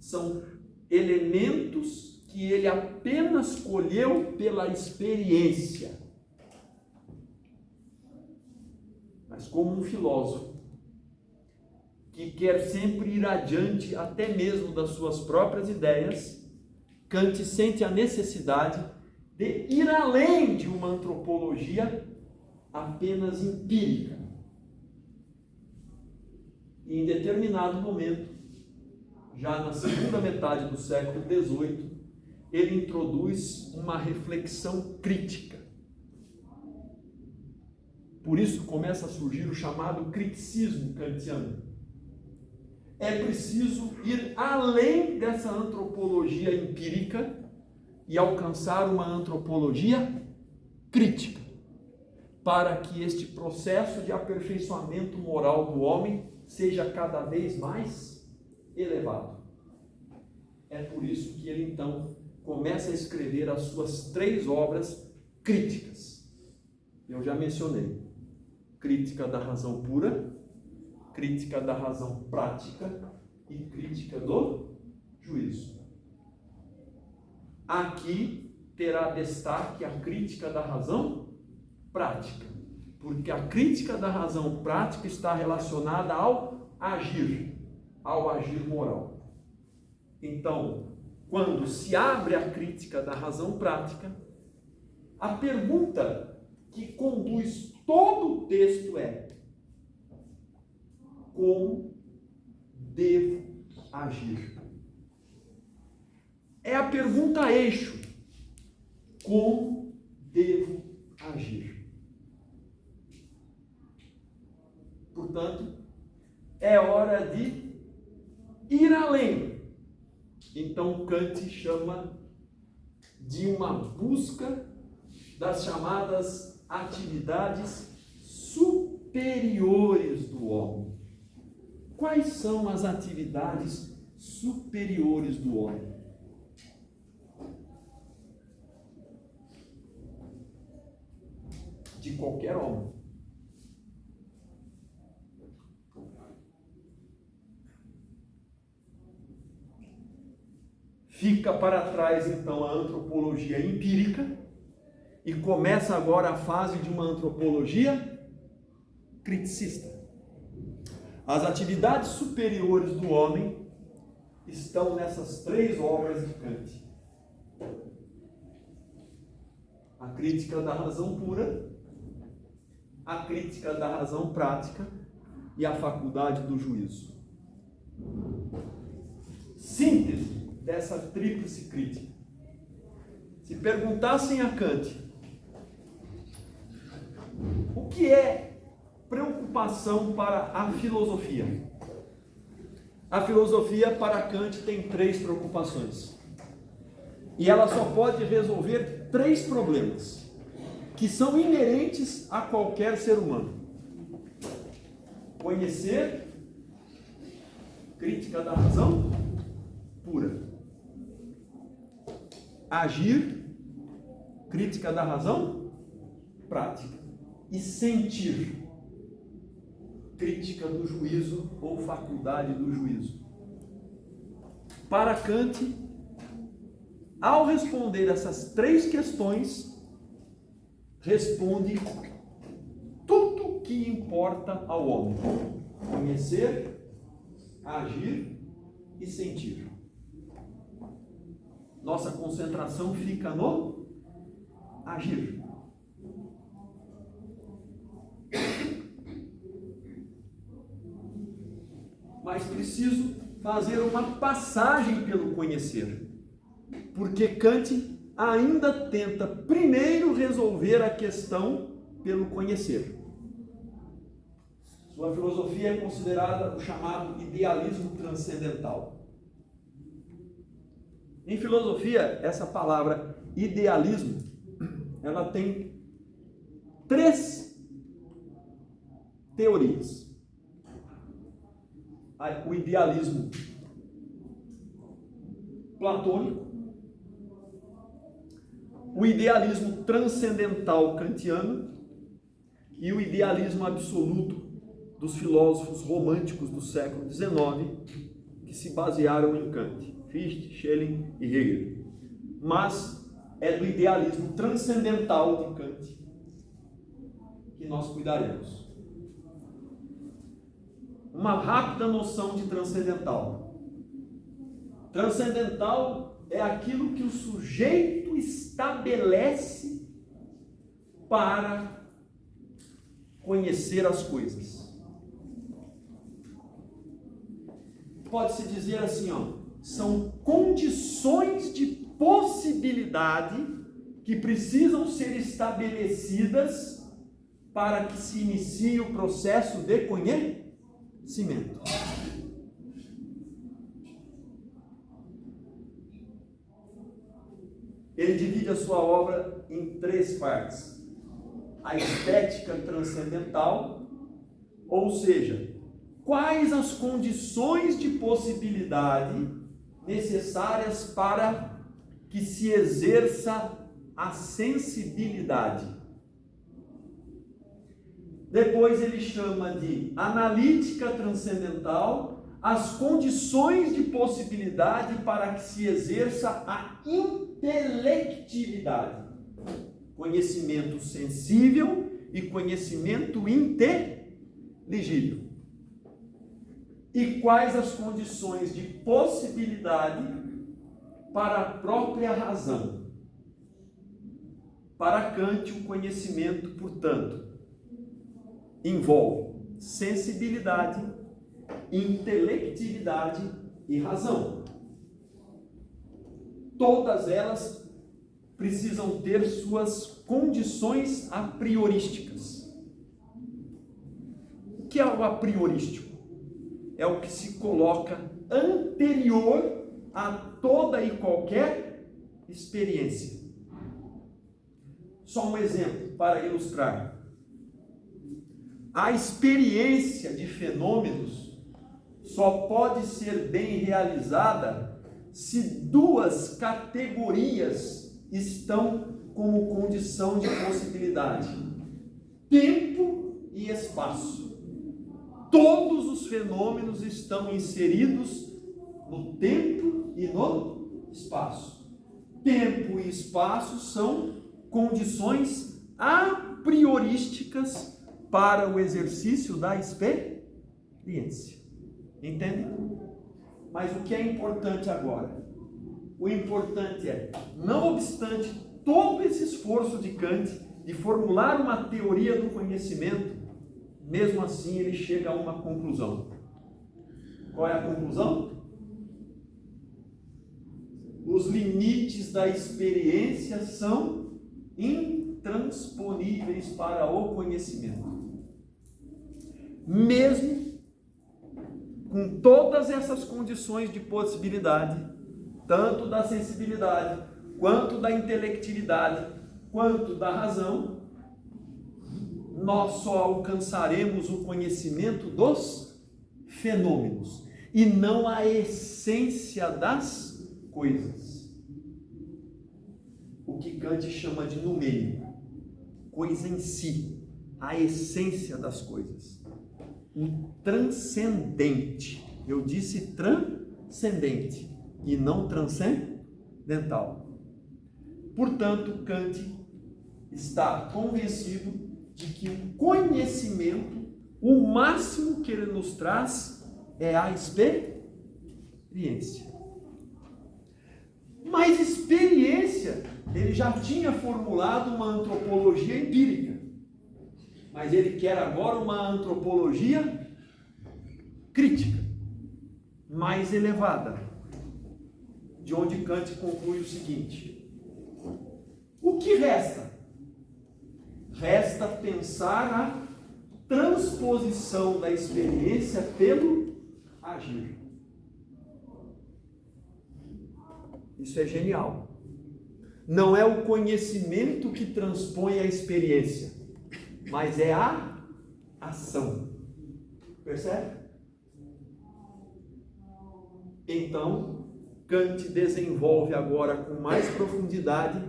São elementos que ele apenas colheu pela experiência. Mas como um filósofo que quer sempre ir adiante até mesmo das suas próprias ideias, Kant sente a necessidade de ir além de uma antropologia apenas empírica. E em determinado momento, já na segunda metade do século XVIII, ele introduz uma reflexão crítica. Por isso começa a surgir o chamado criticismo kantiano. É preciso ir além dessa antropologia empírica e alcançar uma antropologia crítica, para que este processo de aperfeiçoamento moral do homem seja cada vez mais elevado. É por isso que ele então começa a escrever as suas três obras críticas. Eu já mencionei: Crítica da Razão Pura, Crítica da Razão Prática e Crítica do Juízo. Aqui terá destaque a Crítica da Razão Prática, porque a Crítica da Razão Prática está relacionada ao agir moral. Então, quando se abre a Crítica da Razão Prática, a pergunta que conduz todo o texto é: como devo agir? É a pergunta eixo. Como devo agir? Portanto, é hora de ir além. Então, Kant chama de uma busca das chamadas atividades superiores do homem. Quais são as atividades superiores do homem? De qualquer homem. Fica para trás então a antropologia empírica e começa agora a fase de uma antropologia criticista. As atividades superiores do homem estão nessas três obras de Kant: a Crítica da Razão Pura, a Crítica da Razão Prática e a Faculdade do Juízo. Síntese dessa tríplice crítica. Se perguntassem a Kant o que é preocupação para a filosofia, a filosofia para Kant tem três preocupações. E ela só pode resolver três problemas que são inerentes a qualquer ser humano: conhecer, crítica da razão pura; agir, crítica da razão prática; e sentir, crítica do juízo ou faculdade do juízo. Para Kant, ao responder essas três questões, responde tudo que importa ao homem: conhecer, agir e sentir. Nossa concentração fica no agir. Mas preciso fazer uma passagem pelo conhecer, porque Kant ainda tenta primeiro resolver a questão pelo conhecer. Sua filosofia é considerada o chamado idealismo transcendental. Em filosofia, essa palavra idealismo, ela tem 3 teorias. O idealismo platônico, o idealismo transcendental kantiano e o idealismo absoluto dos filósofos românticos do século XIX, que se basearam em Kant, Fichte, Schelling e Hegel. Mas é do idealismo transcendental de Kant que nós cuidaremos. Uma rápida noção de transcendental. Transcendental é aquilo que o sujeito estabelece para conhecer as coisas. Pode-se dizer assim, são condições de possibilidade que precisam ser estabelecidas para que se inicie o processo de conhecimento. Ele divide a sua obra em 3 partes. A estética transcendental, ou seja, quais as condições de possibilidade necessárias para que se exerça a sensibilidade. Depois ele chama de analítica transcendental, as condições de possibilidade para que se exerça a intelectividade. Conhecimento sensível e conhecimento inteligível. E quais as condições de possibilidade para a própria razão? Para Kant, o conhecimento, portanto, envolve sensibilidade, intelectividade e razão. Todas elas precisam ter suas condições a priorísticas. O que é o a priorístico? É o que se coloca anterior a toda e qualquer experiência. Só um exemplo para ilustrar. A experiência de fenômenos só pode ser bem realizada se 2 categorias estão como condição de possibilidade: tempo e espaço. Todos os fenômenos estão inseridos no tempo e no espaço. Tempo e espaço são condições a priorísticas para o exercício da experiência. Entende? Mas o que é importante agora? O importante é, não obstante todo esse esforço de Kant de formular uma teoria do conhecimento, mesmo assim ele chega a uma conclusão. Qual é a conclusão? Os limites da experiência são intransponíveis para o conhecimento. Mesmo com todas essas condições de possibilidade, tanto da sensibilidade, quanto da intelectividade, quanto da razão, nós só alcançaremos o conhecimento dos fenômenos e não a essência das coisas. O que Kant chama de numênico, coisa em si, a essência das coisas. O transcendente, eu disse transcendente e não transcendental. Portanto, Kant está convencido de que o conhecimento, o máximo que ele nos traz é a experiência. Mas mais experiência. Ele já tinha formulado uma antropologia empírica, mas ele quer agora uma antropologia crítica, mais elevada, de onde Kant conclui o seguinte: o que resta? Resta pensar a transposição da experiência pelo agir. Isso é genial. Não é o conhecimento que transpõe a experiência, mas é a ação. Percebe? Então, Kant desenvolve agora com mais profundidade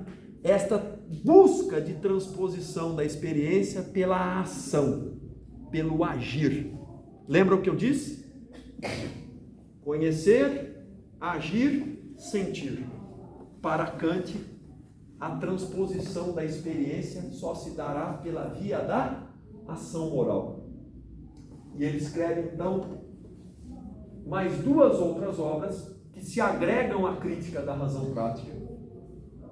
esta busca de transposição da experiência pela ação, pelo agir. Lembra o que eu disse? Conhecer, agir, sentir. Para Kant, a transposição da experiência só se dará pela via da ação moral. E ele escreve, então, mais duas outras obras que se agregam à crítica da razão prática,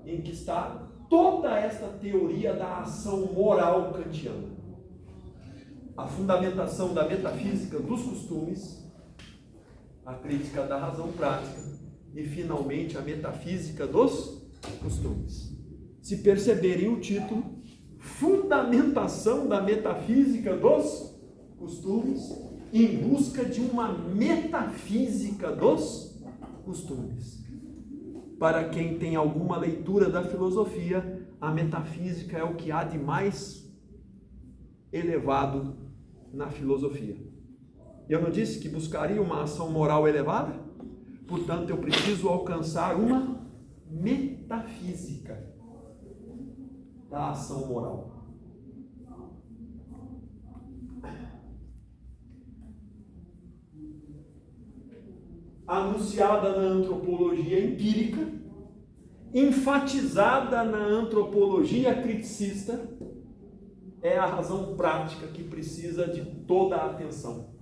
em que está toda esta teoria da ação moral kantiana. A fundamentação da metafísica dos costumes, a crítica da razão prática e, finalmente, a metafísica dos costumes. Se perceberem o título, Fundamentação da Metafísica dos Costumes, em busca de uma metafísica dos costumes. Para quem tem alguma leitura da filosofia, a metafísica é o que há de mais elevado na filosofia. Eu não disse que buscaria uma ação moral elevada? Portanto, eu preciso alcançar uma metafísica da ação moral. Anunciada na antropologia empírica, enfatizada na antropologia criticista, é a razão prática que precisa de toda a atenção.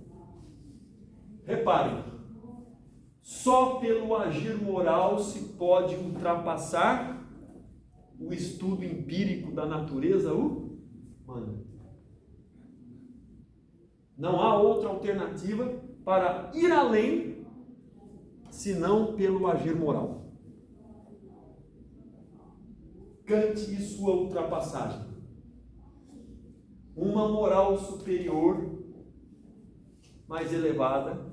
Reparem, só pelo agir moral se pode ultrapassar o estudo empírico da natureza humana. Não há outra alternativa para ir além senão pelo agir moral. Kant e sua ultrapassagem. Uma moral superior, mais elevada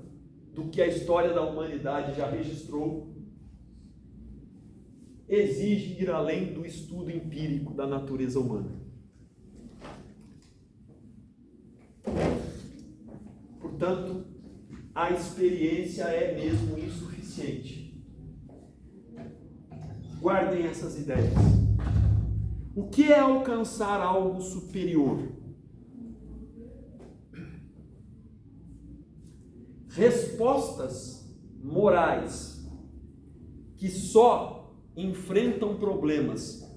do que a história da humanidade já registrou, exige ir além do estudo empírico da natureza humana. Portanto, a experiência é mesmo insuficiente. Guardem essas ideias. O que é alcançar algo superior? Respostas morais que só enfrentam problemas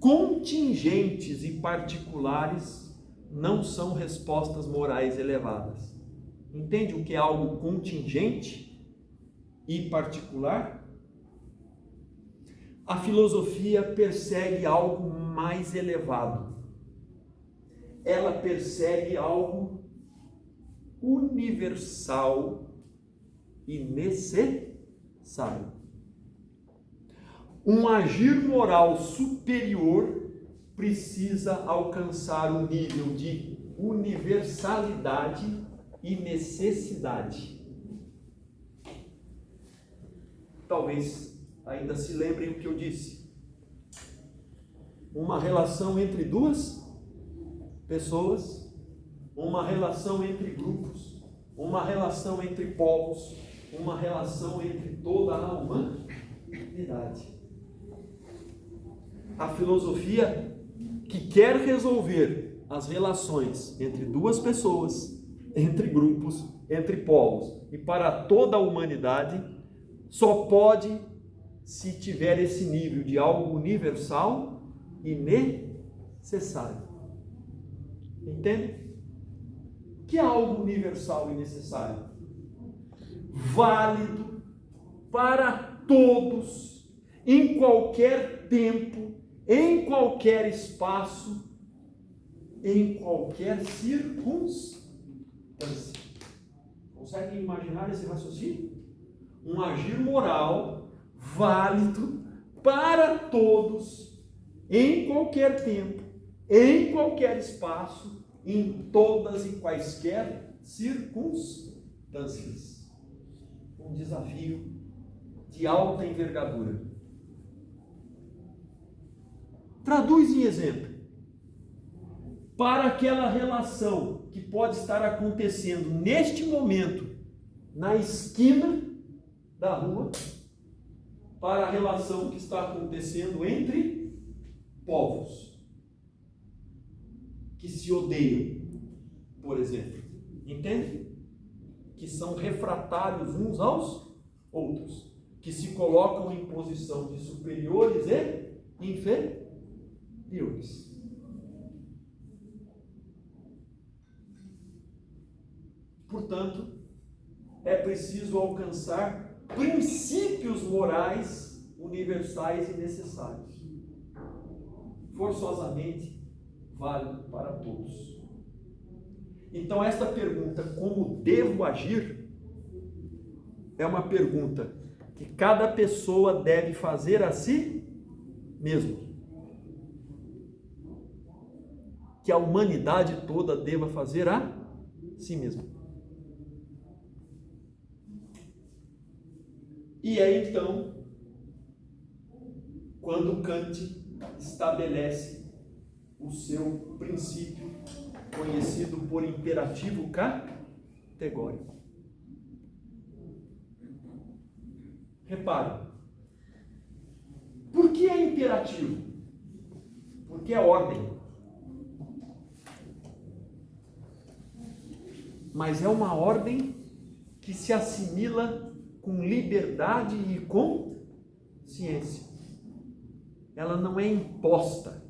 contingentes e particulares não são respostas morais elevadas. Entende o que é algo contingente e particular? A filosofia persegue algo mais elevado. Ela persegue algo universal e necessário. Um agir moral superior precisa alcançar o nível de universalidade e necessidade. Talvez ainda se lembrem o que eu disse. Uma relação entre duas pessoas, uma relação entre grupos, uma relação entre povos, uma relação entre toda a humanidade. A filosofia que quer resolver as relações entre duas pessoas, entre grupos, entre povos e para toda a humanidade, só pode se tiver esse nível de algo universal e necessário. Entende? O que é algo universal e necessário? Válido para todos em qualquer tempo, em qualquer espaço, em qualquer circunstância. Conseguem imaginar esse raciocínio? Um agir moral válido para todos, em qualquer tempo, em qualquer espaço, em todas e quaisquer circunstâncias. Um desafio de alta envergadura. Traduz em exemplo. Para aquela relação que pode estar acontecendo neste momento na esquina da rua, para a relação que está acontecendo entre povos que se odeiam, por exemplo. Entende? Que são refratários uns aos outros, que se colocam em posição de superiores e inferiores. Portanto, é preciso alcançar princípios morais universais e necessários. Forçosamente válido para todos. Então, esta pergunta, como devo agir, é uma pergunta que cada pessoa deve fazer a si mesmo. Que a humanidade toda deva fazer a si mesma. E é então quando Kant estabelece o seu princípio, conhecido por imperativo categórico. Repare, por que é imperativo? Porque é ordem. Mas é uma ordem que se assimila com liberdade e com ciência. Ela não é imposta.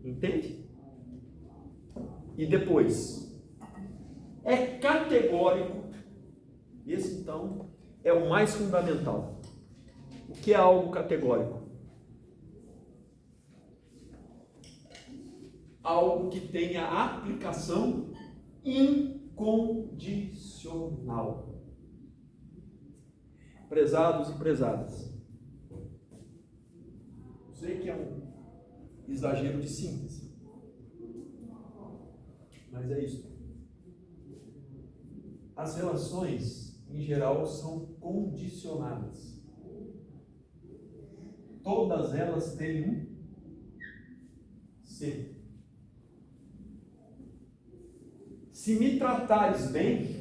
Entende? E depois, é categórico. Esse, então, é o mais fundamental. O que é algo categórico? Algo que tenha aplicação incondicional. Prezados e prezadas, sei que é um exagero de síntese, mas é isso. As relações, em geral, são condicionadas. Todas elas têm um se. Se me tratares bem,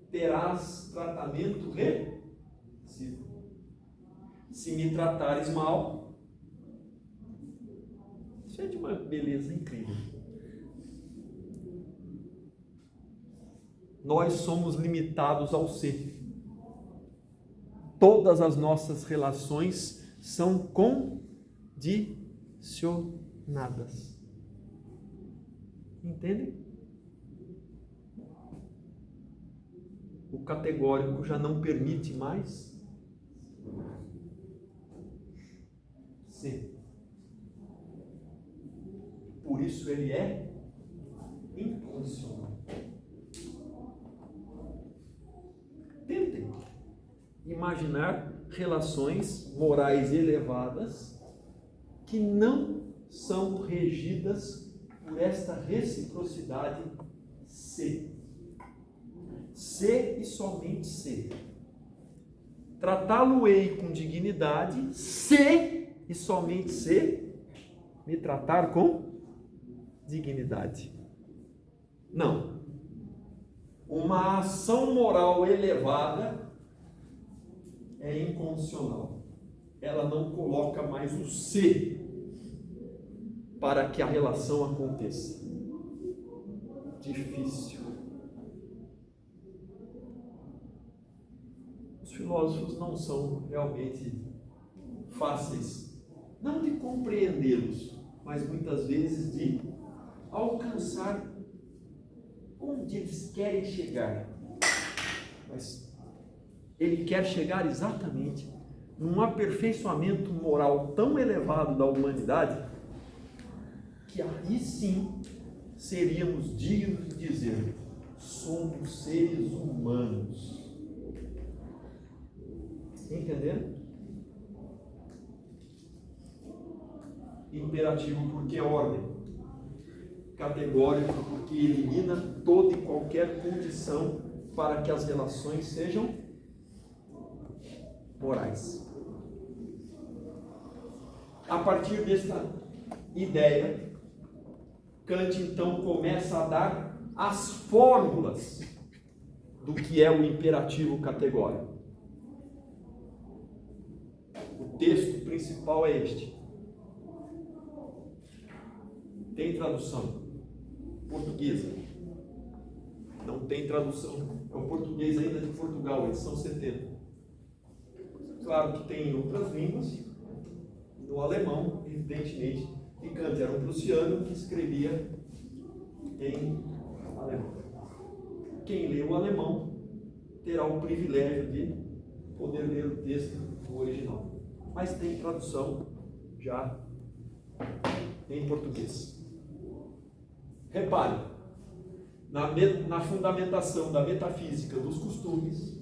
terás tratamento recíproco. Se me tratares mal, isso é de uma beleza incrível. Nós somos limitados ao ser. Todas as nossas relações são condicionadas. Entendem? O categórico já não permite mais ser. Por isso ele é incondicional. Tentem imaginar relações morais elevadas que não são regidas por esta reciprocidade ser. Ser e somente ser. Tratá-lo-ei com dignidade, ser e somente ser, me tratar com dignidade. Não. Uma ação moral elevada é incondicional. Ela não coloca mais o ser para que a relação aconteça. Difícil. Os filósofos não são realmente fáceis, não de compreendê-los, mas muitas vezes de alcançar onde eles querem chegar. Mas ele quer chegar exatamente num aperfeiçoamento moral tão elevado da humanidade, que aí sim seríamos dignos de dizer: somos seres humanos. Entendendo? Imperativo porque é ordem. Categórico porque elimina toda e qualquer condição para que as relações sejam morais. A partir desta ideia, Kant então começa a dar as fórmulas do que é o imperativo categórico. O texto principal é este. Tem tradução portuguesa? Não tem tradução. É o português ainda de Portugal, edição 70. Claro que tem outras línguas. No alemão, evidentemente, e Kant era um prussiano que escrevia em alemão. Quem lê o alemão terá o privilégio de poder ler o texto no original. Mas tem tradução já em português. Repare, na fundamentação da metafísica dos costumes,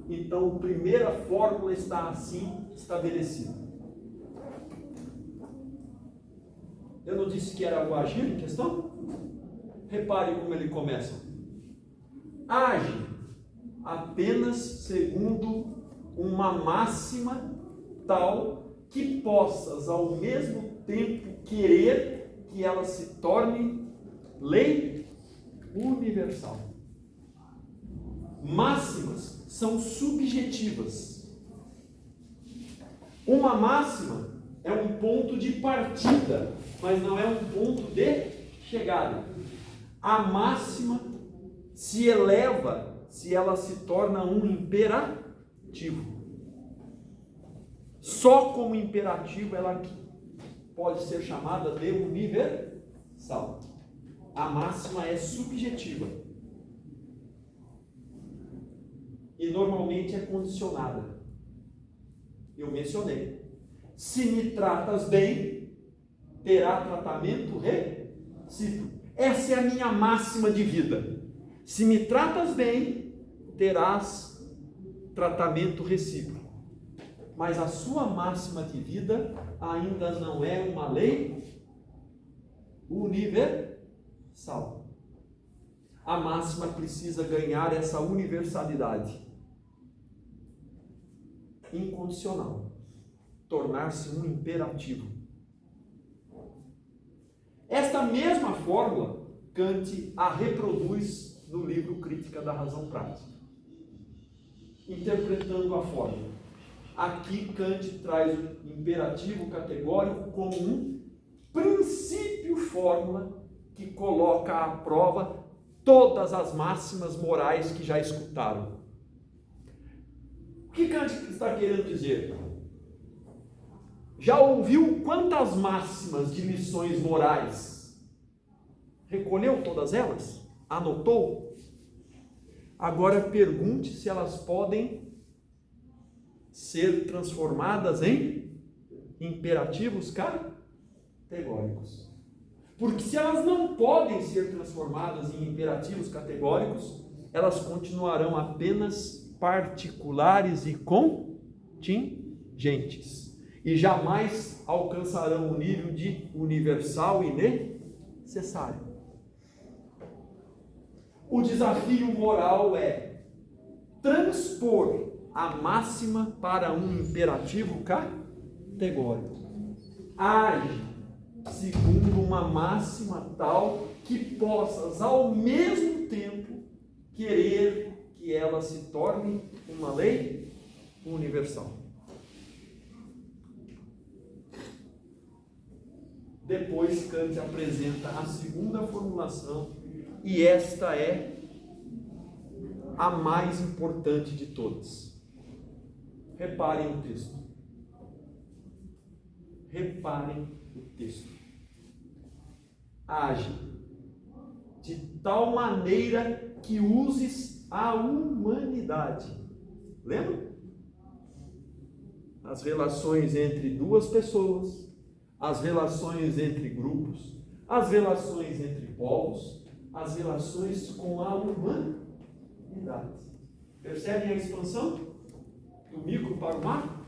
então a primeira fórmula está assim estabelecida. Eu não disse que era o agir em questão? Repare como ele começa. Age apenas segundo uma máxima tal que possas ao mesmo tempo querer que ela se torne lei universal. Máximas são subjetivas. Uma máxima é um ponto de partida, mas não é um ponto de chegada. A máxima se eleva se ela se torna um imperativo. Só como imperativo ela pode ser chamada de universal. A máxima é subjetiva e normalmente é condicionada. Eu mencionei: se me tratas bem, terá tratamento recíproco. Essa é a minha máxima de vida. Se me tratas bem, terás tratamento recíproco. Mas a sua máxima de vida ainda não é uma lei universal. A máxima precisa ganhar essa universalidade incondicional, tornar-se um imperativo. Esta mesma fórmula, Kant a reproduz no livro Crítica da Razão Prática, interpretando a fórmula. Aqui Kant traz o imperativo categórico como um princípio fórmula que coloca à prova todas as máximas morais que já escutaram. O que Kant está querendo dizer? Já ouviu quantas máximas de lições morais? Recolheu todas elas? Anotou? Agora pergunte se elas podem ser transformadas em imperativos categóricos. Porque se elas não podem ser transformadas em imperativos categóricos, elas continuarão apenas particulares e contingentes, e jamais alcançarão o nível de universal e necessário. O desafio moral é transpor a máxima para um imperativo categórico. Age segundo uma máxima tal que possas ao mesmo tempo querer que ela se torne uma lei universal. Depois Kant apresenta a segunda formulação, e esta é a mais importante de todas. Reparem o texto. Reparem o texto. Age de tal maneira que uses a humanidade. Lembra? as relações entre duas pessoas, as relações entre grupos, as relações entre povos, as relações com a humanidade. Percebem a expansão do micro para o macro?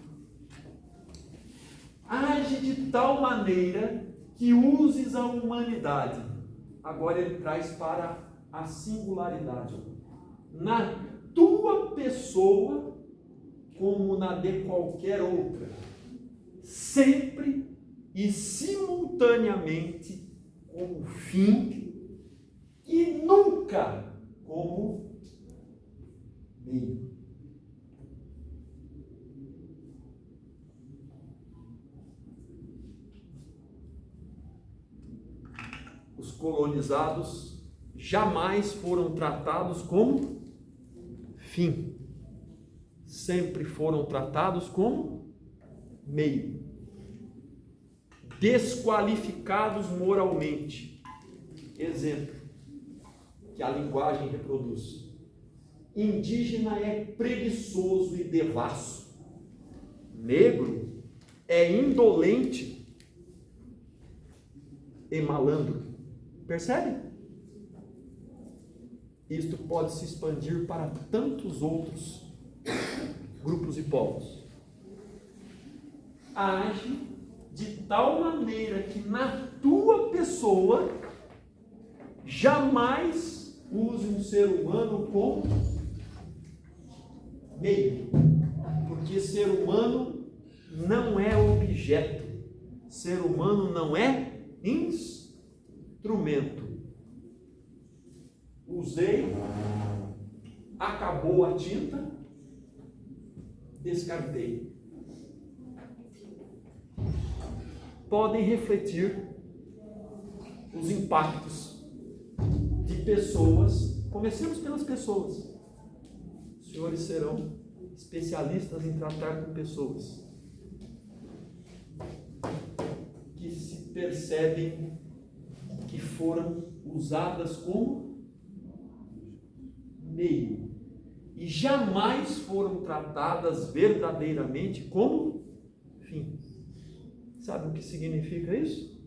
Age de tal maneira que uses a humanidade. Agora ele traz para a singularidade. Na tua pessoa, como na de qualquer outra, sempre e simultaneamente como fim e nunca como meio. Os colonizados jamais foram tratados como fim, sempre foram tratados como meio, desqualificados moralmente. Exemplo que a linguagem reproduz: indígena é preguiçoso e devasso, negro é indolente e malandro. Percebe? Isto pode se expandir para tantos outros grupos e povos. Age de tal maneira que na tua pessoa jamais use um ser humano como meio, porque ser humano não é objeto, ser humano não é instrumento. Usei, acabou a tinta, descartei. Podem refletir os impactos de pessoas. Comecemos pelas pessoas. Os senhores serão especialistas em tratar com pessoas que se percebem que foram usadas como meio e jamais foram tratadas verdadeiramente como fim. Sabe o que significa isso?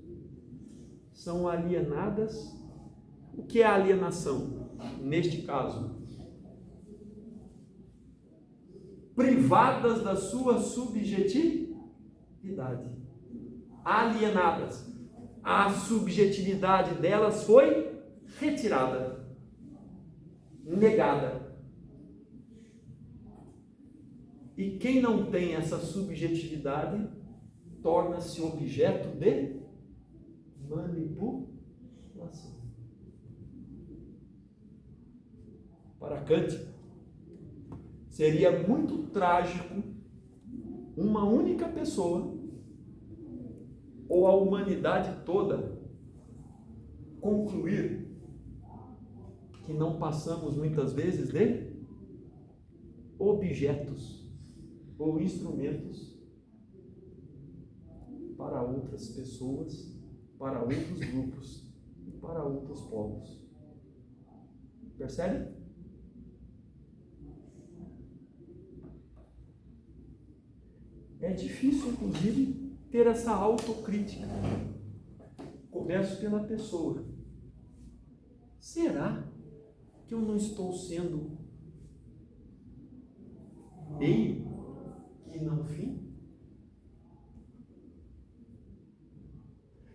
São alienadas. O que é alienação? Neste caso, privadas da sua subjetividade. Alienadas. A subjetividade delas foi retirada, negada. E quem não tem essa subjetividade torna-se objeto de manipulação. Para Kant, seria muito trágico uma única pessoa ou a humanidade toda concluir que não passamos muitas vezes de objetos ou instrumentos para outras pessoas, para outros grupos e para outros povos. Percebe? É difícil, inclusive, ter essa autocrítica. Começo pela pessoa. Será que eu não estou sendo meio e não fim?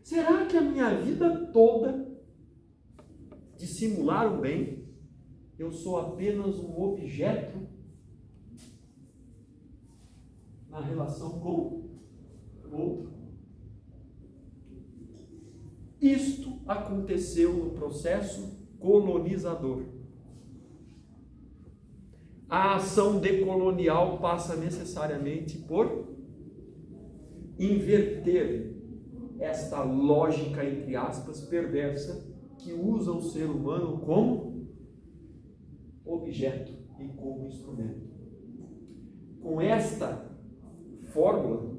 Será que a minha vida toda de simular o bem, eu sou apenas um objeto na relação com o outro? Isto aconteceu no processo colonizador. A ação decolonial passa necessariamente por inverter esta lógica, entre aspas, perversa, que usa o ser humano como objeto e como instrumento. Com esta fórmula,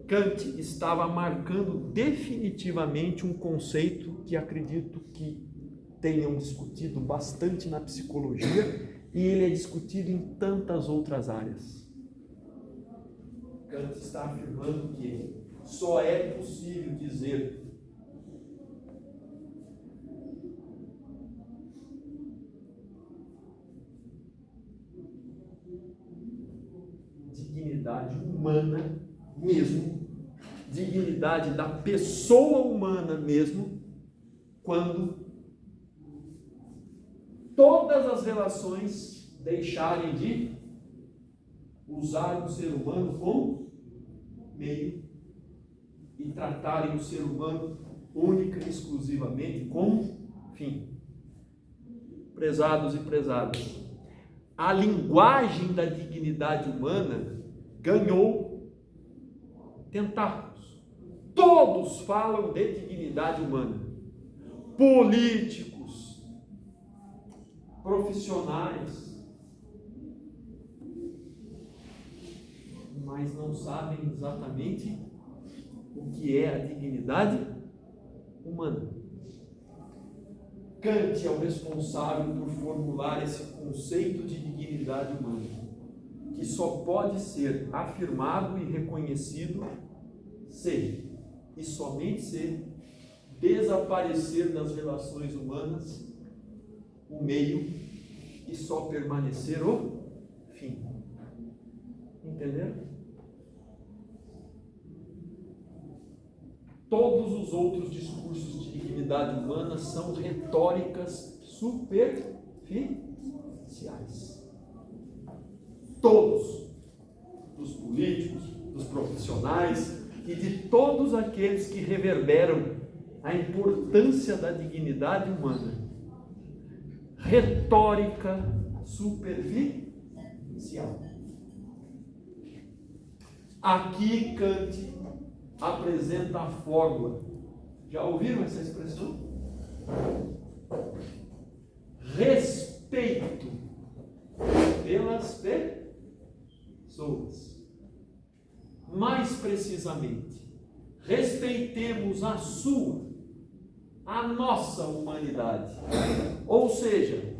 Kant estava marcando definitivamente um conceito que acredito que tenham discutido bastante na psicologia, e ele é discutido em tantas outras áreas. Kant está afirmando que só é possível dizer dignidade humana mesmo, dignidade da pessoa humana mesmo, quando todas as relações deixarem de usar o ser humano como meio e tratarem o ser humano única e exclusivamente como fim. Prezados e prezadas, a linguagem da dignidade humana ganhou tentáculos. Todos falam de dignidade humana. Políticos, profissionais, mas não sabem exatamente o que é a dignidade humana. Kant é o responsável por formular esse conceito de dignidade humana, que só pode ser afirmado e reconhecido se, e somente se, desaparecer das relações humanas o meio e só permanecer o fim. Entenderam? Todos os outros discursos de dignidade humana são retóricas superficiais. Todos, dos políticos, dos profissionais e de todos aqueles que reverberam a importância da dignidade humana. Retórica superficial. Aqui Kant apresenta a fórmula. Já ouviram essa expressão? Respeito pelas pessoas. Mais precisamente, respeitemos a nossa humanidade. Ou seja,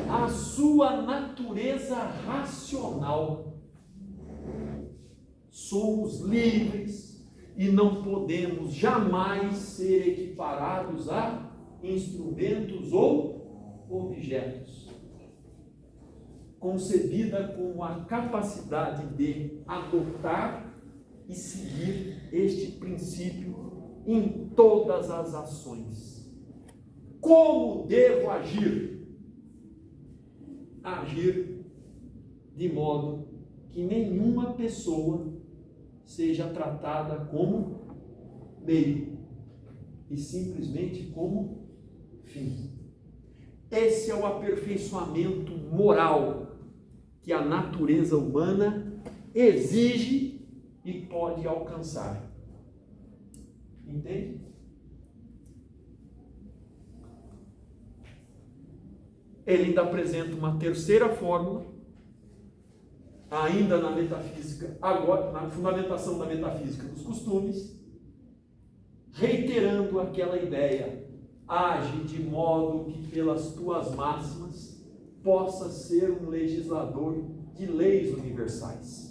a sua natureza racional. Somos livres e não podemos jamais ser equiparados a instrumentos ou objetos. Concebida com a capacidade de adotar e seguir este princípio em todas as ações. Como devo agir? Agir de modo que nenhuma pessoa seja tratada como meio e simplesmente como fim. Esse é o aperfeiçoamento moral que a natureza humana exige e pode alcançar. Entende? Ele ainda apresenta uma terceira fórmula, ainda na metafísica, agora na fundamentação da metafísica dos costumes, reiterando aquela ideia: age de modo que pelas tuas máximas possas ser um legislador de leis universais.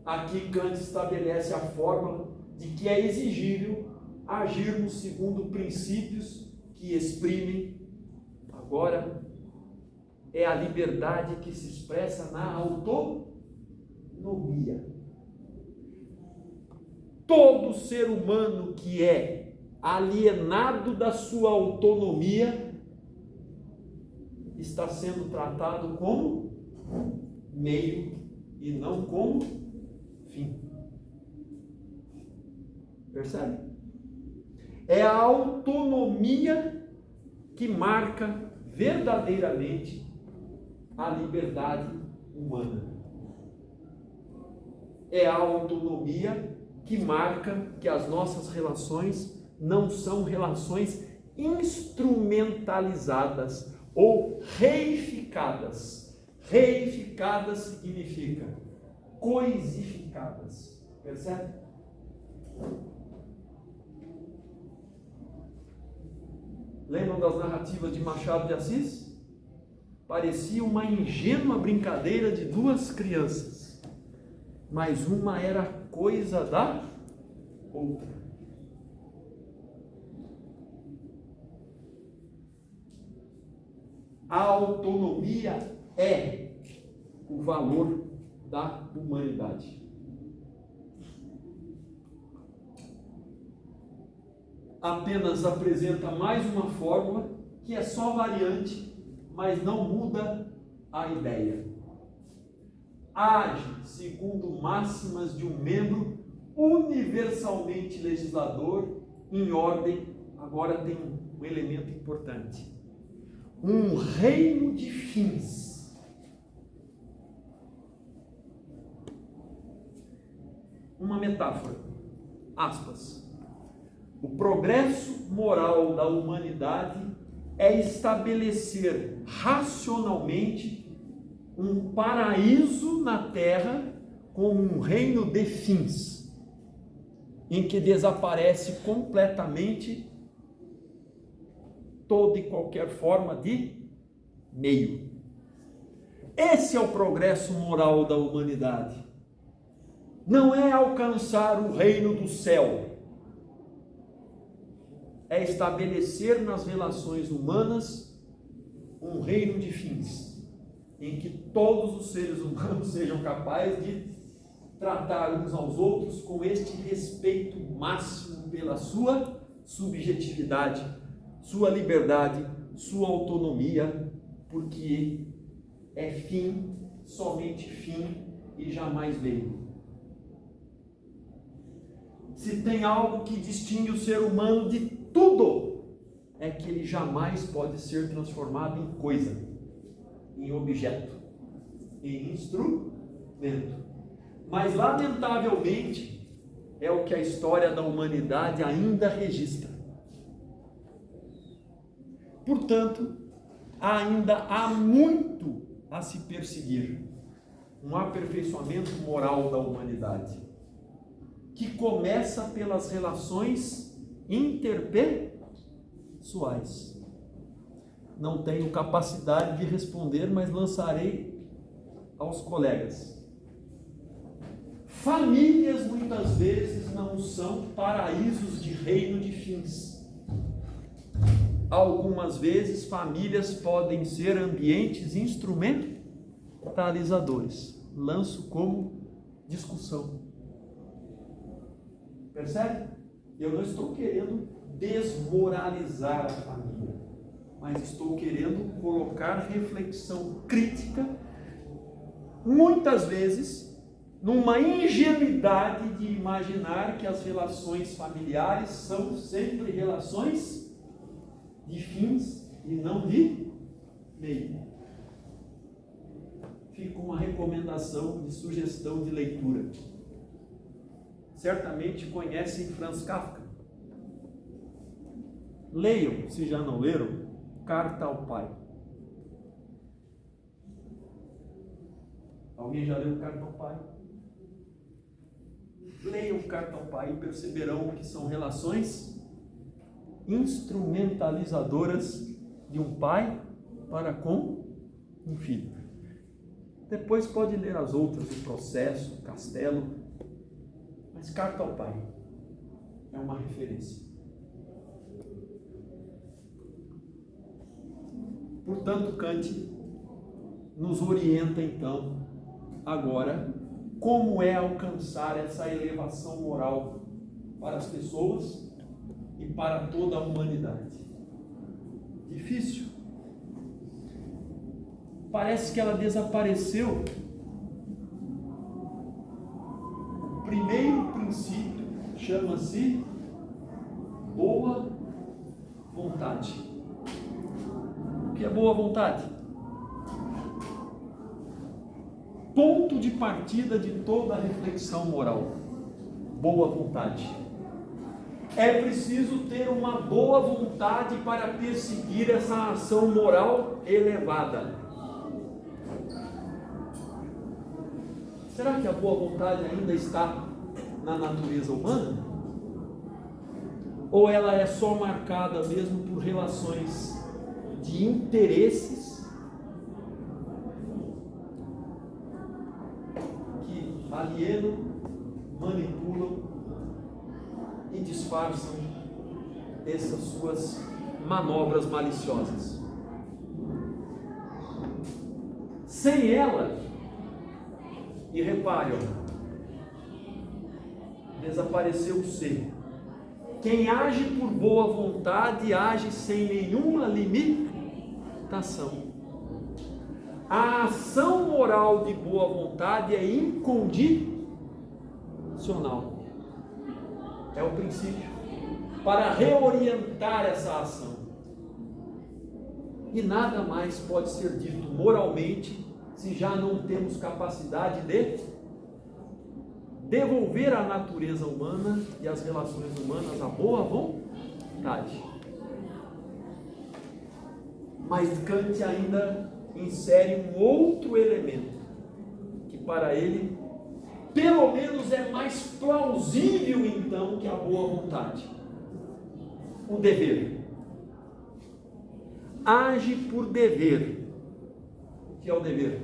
Aqui Kant estabelece a fórmula de que é exigível agirmos segundo princípios que exprimem, agora, é a liberdade que se expressa na autonomia. Todo ser humano que é alienado da sua autonomia está sendo tratado como meio e não como fim. Percebe? É a autonomia que marca verdadeiramente a liberdade humana. É a autonomia que marca que as nossas relações não são relações instrumentalizadas ou reificadas. Reificadas significa coisificadas. Percebe? Lembram das narrativas de Machado de Assis? Parecia uma ingênua brincadeira de duas crianças. mas uma era coisa da outra. A autonomia é o valor da humanidade. Apenas apresenta mais uma fórmula que é só variante, mas não muda a ideia. Age segundo máximas de um membro universalmente legislador em ordem. Agora tem um elemento importante: um reino de fins. Uma metáfora, aspas. O progresso moral da humanidade é estabelecer racionalmente um paraíso na terra como um reino de fins, em que desaparece completamente toda e qualquer forma de meio. Esse é o progresso moral da humanidade. Não é alcançar o reino do céu, é estabelecer nas relações humanas um reino de fins, em que todos os seres humanos sejam capazes de tratar uns aos outros com este respeito máximo pela sua subjetividade, sua liberdade, sua autonomia, porque é fim, somente fim e jamais meio. Se tem algo que distingue o ser humano de tudo, é que ele jamais pode ser transformado em coisa, em objeto, em instrumento. Mas, lamentavelmente, é o que a história da humanidade ainda registra. Portanto, ainda há muito a se perseguir, um aperfeiçoamento moral da humanidade, que começa pelas relações interpessoais. Não tenho capacidade de responder, mas lançarei aos colegas. Famílias muitas vezes não são paraísos de reino de fins. Algumas vezes famílias podem ser ambientes instrumentalizadores. Lanço como discussão. Percebe? Eu não estou querendo desmoralizar a família, mas estou querendo colocar reflexão crítica, muitas vezes, numa ingenuidade de imaginar que as relações familiares são sempre relações de fins e não de meio. Fica uma recomendação de sugestão de leitura. Certamente conhecem Franz Kafka. Leiam, se já não leram, Carta ao Pai. Alguém já leu Carta ao Pai? Leiam Carta ao Pai e perceberão que são relações instrumentalizadoras de um pai para com um filho. Depois pode ler as outras, o Processo, o Castelo, mas Carta ao Pai é uma referência. Portanto, Kant nos orienta então agora como é alcançar essa elevação moral para as pessoas e para toda a humanidade. Difícil. Parece que ela desapareceu. O primeiro princípio chama-se boa vontade. O que é boa vontade? Ponto de partida de toda a reflexão moral. Boa vontade. É preciso ter uma boa vontade para perseguir essa ação moral elevada. Será que a boa vontade ainda está na natureza humana? Ou ela é só marcada mesmo por relações de interesses que alienam, manipulam e disfarçam essas suas manobras maliciosas. Sem ela, e repare, desapareceu o ser. Quem age por boa vontade age sem nenhuma limitação. A ação moral de boa vontade é incondicional. É o princípio para reorientar essa ação. E nada mais pode ser dito moralmente se já não temos capacidade de devolver à natureza humana e às relações humanas a boa vontade. Mas Kant ainda insere um outro elemento, que para ele, pelo menos é mais plausível então que a boa vontade. O dever. Age por dever. O que é o dever?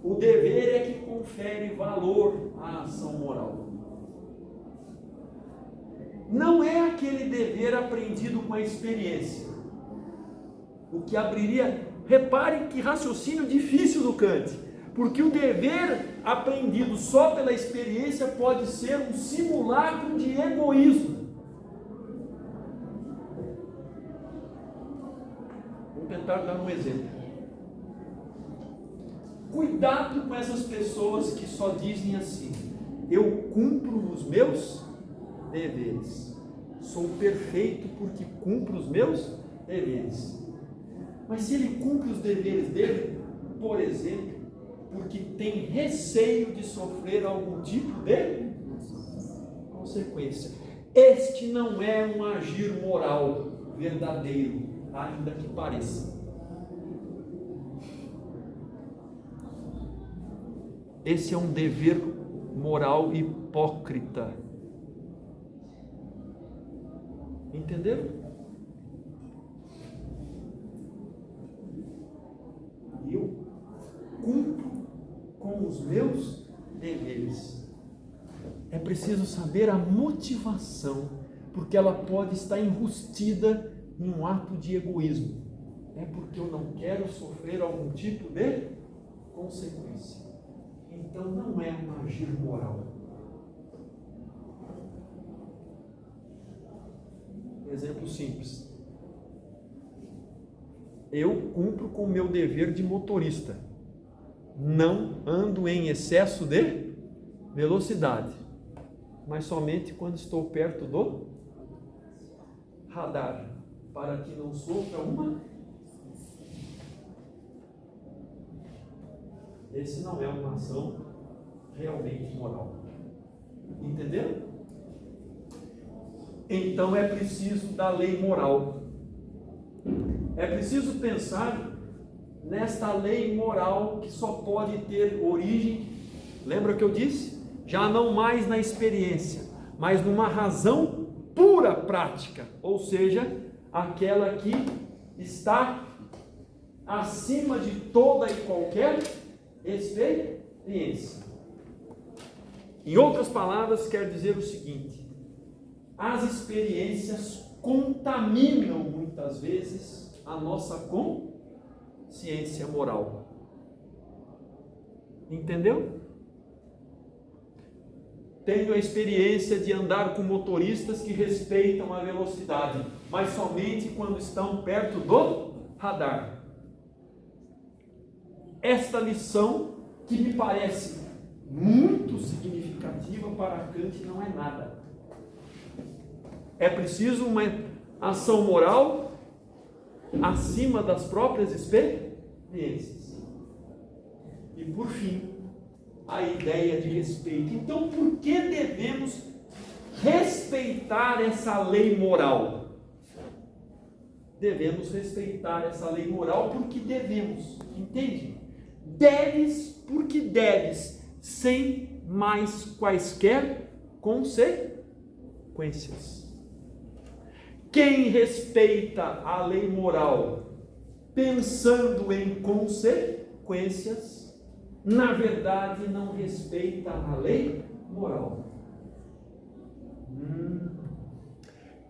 O dever é que confere valor à ação moral. Não é aquele dever aprendido com a experiência. O que abriria... Reparem que raciocínio difícil do Kant. Porque o dever aprendido só pela experiência pode ser um simulacro de egoísmo. Vou tentar dar um exemplo. Cuidado com essas pessoas que só dizem assim: eu cumpro os meus deveres. Sou perfeito porque cumpro os meus deveres. Mas se ele cumpre os deveres dele, por exemplo, porque tem receio de sofrer algum tipo de consequência, este não é um agir moral verdadeiro, ainda que pareça. Esse é um dever moral hipócrita. Entenderam? Eu cumpro com os meus deveres. É preciso saber a motivação, porque ela pode estar enrustida em um ato de egoísmo. É porque eu não quero sofrer algum tipo de consequência. Então não é um agir moral. Exemplo simples. Eu cumpro com o meu dever de motorista. Não ando em excesso de velocidade, mas somente quando estou perto do radar, para que não sofra uma. Esse não é uma ação realmente moral. Entenderam? Então é preciso da lei moral. É preciso pensar nesta lei moral que só pode ter origem, lembra que eu disse? Já não mais na experiência, mas numa razão pura prática, ou seja, aquela que está acima de toda e qualquer experiência. Em outras palavras, quer dizer o seguinte: as experiências contaminam muitas vezes a nossa consciência moral. Entendeu? Tenho a experiência de andar com motoristas que respeitam a velocidade, mas somente quando estão perto do radar. Esta lição, que me parece muito significativa para Kant, não é nada. É preciso uma ação moral acima das próprias experiências. E por fim, a ideia de respeito. Então, por que devemos respeitar essa lei moral? Devemos respeitar essa lei moral porque devemos, entende? Deves porque deves, sem mais quaisquer consequências. Quem respeita a lei moral pensando em consequências na verdade não respeita a lei moral.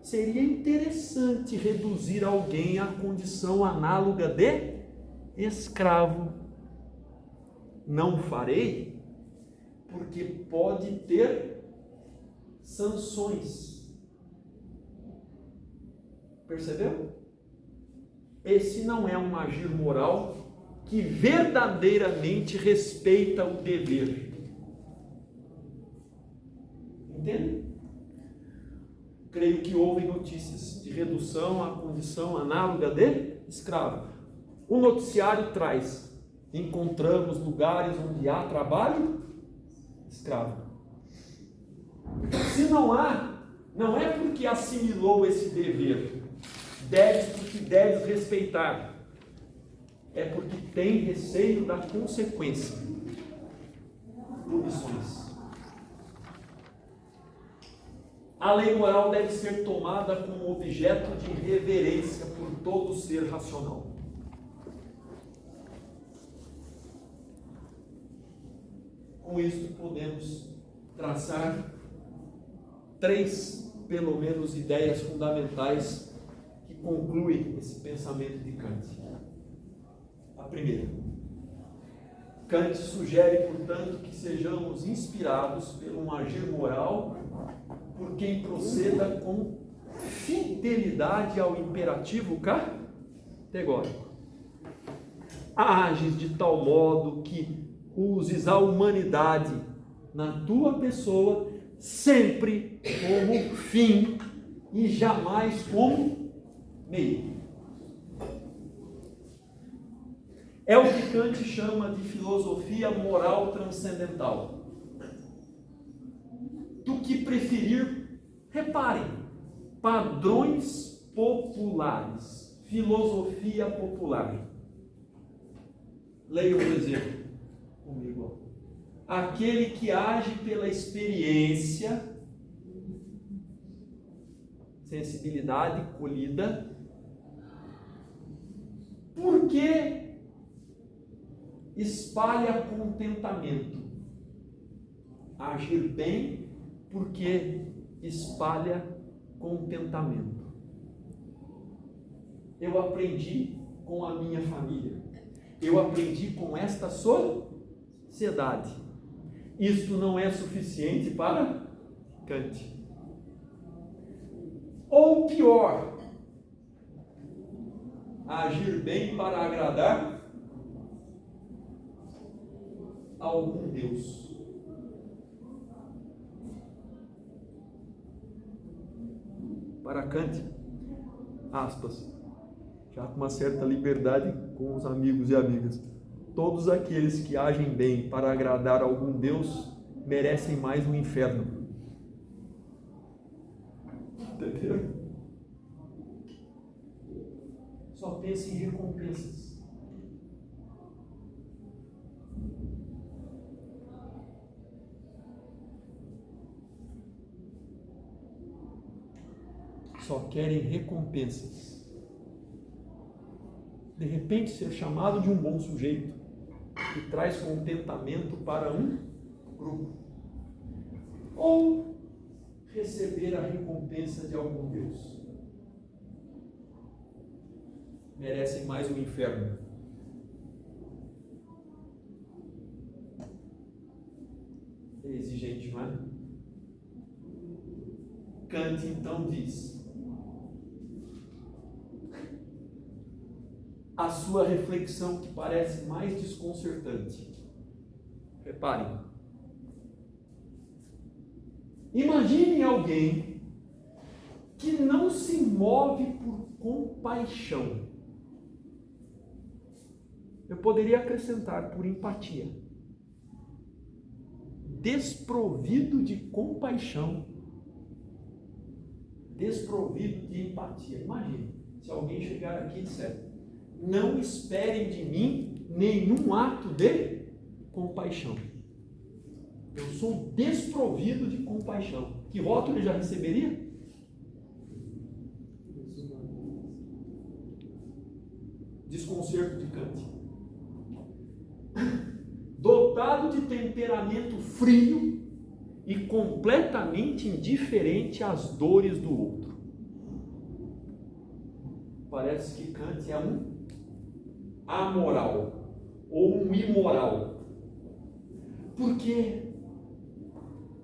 Seria interessante reduzir alguém à condição análoga de escravo. Não farei, porque pode ter sanções. Percebeu? Esse não é um agir moral que verdadeiramente respeita o dever. Entende? Creio que houve notícias de redução à condição análoga de escravo. O noticiário traz: encontramos lugares onde há trabalho escravo. Se não há, não é porque assimilou esse dever, porque deves respeitar, é porque tem receio da consequência. Punições. A lei moral deve ser tomada como objeto de reverência por todo ser racional. Com isso podemos traçar 3, pelo menos, ideias fundamentais que concluem esse pensamento de Kant. A primeira: Kant sugere, portanto, que sejamos inspirados por um agir moral por quem proceda com fidelidade ao imperativo categórico. Ages de tal modo que uses a humanidade na tua pessoa sempre como fim e jamais como meio. É o que Kant chama de filosofia moral transcendental. Do que preferir, reparem, padrões populares, filosofia popular. Leia o exemplo comigo. Aquele que age pela experiência, sensibilidade colhida, porque espalha contentamento. Agir bem porque espalha contentamento. Eu aprendi com a minha família. Eu aprendi com esta sociedade. Isto não é suficiente para Kant. Ou pior, agir bem para agradar a algum Deus. Para Kant, aspas, já com uma certa liberdade com os amigos e amigas, todos aqueles que agem bem para agradar a algum Deus merecem mais um inferno. Entendeu? Só pensa em recompensas. Só querem recompensas. De repente ser chamado de um bom sujeito, que traz contentamento para um grupo. Ou receber a recompensa de algum Deus. Merecem mais um inferno. É exigente, não é? Kant então diz: a sua reflexão que parece mais desconcertante. Reparem. Imagine alguém que não se move por compaixão. Eu poderia acrescentar por empatia. Desprovido de compaixão. Desprovido de empatia. Imagine se alguém chegar aqui e disser: não esperem de mim nenhum ato de compaixão. Eu sou desprovido de compaixão. Que rótulo ele já receberia? Desconcerto de Kant. temperamento frio e completamente indiferente às dores do outro. Parece que Kant é um amoral ou um imoral, porque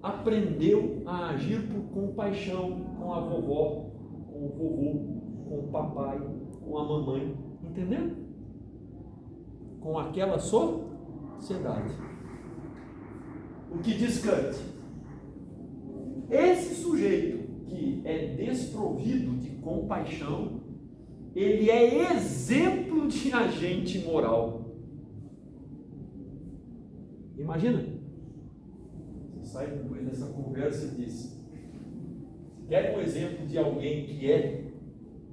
aprendeu a agir por compaixão com a vovó, com o vovô, com o papai, com a mamãe, entendeu? Com aquela sociedade. O que diz Kant? Esse sujeito que é desprovido de compaixão, ele é exemplo de agente moral. Imagina, você sai depois dessa conversa e diz: quer um exemplo de alguém que é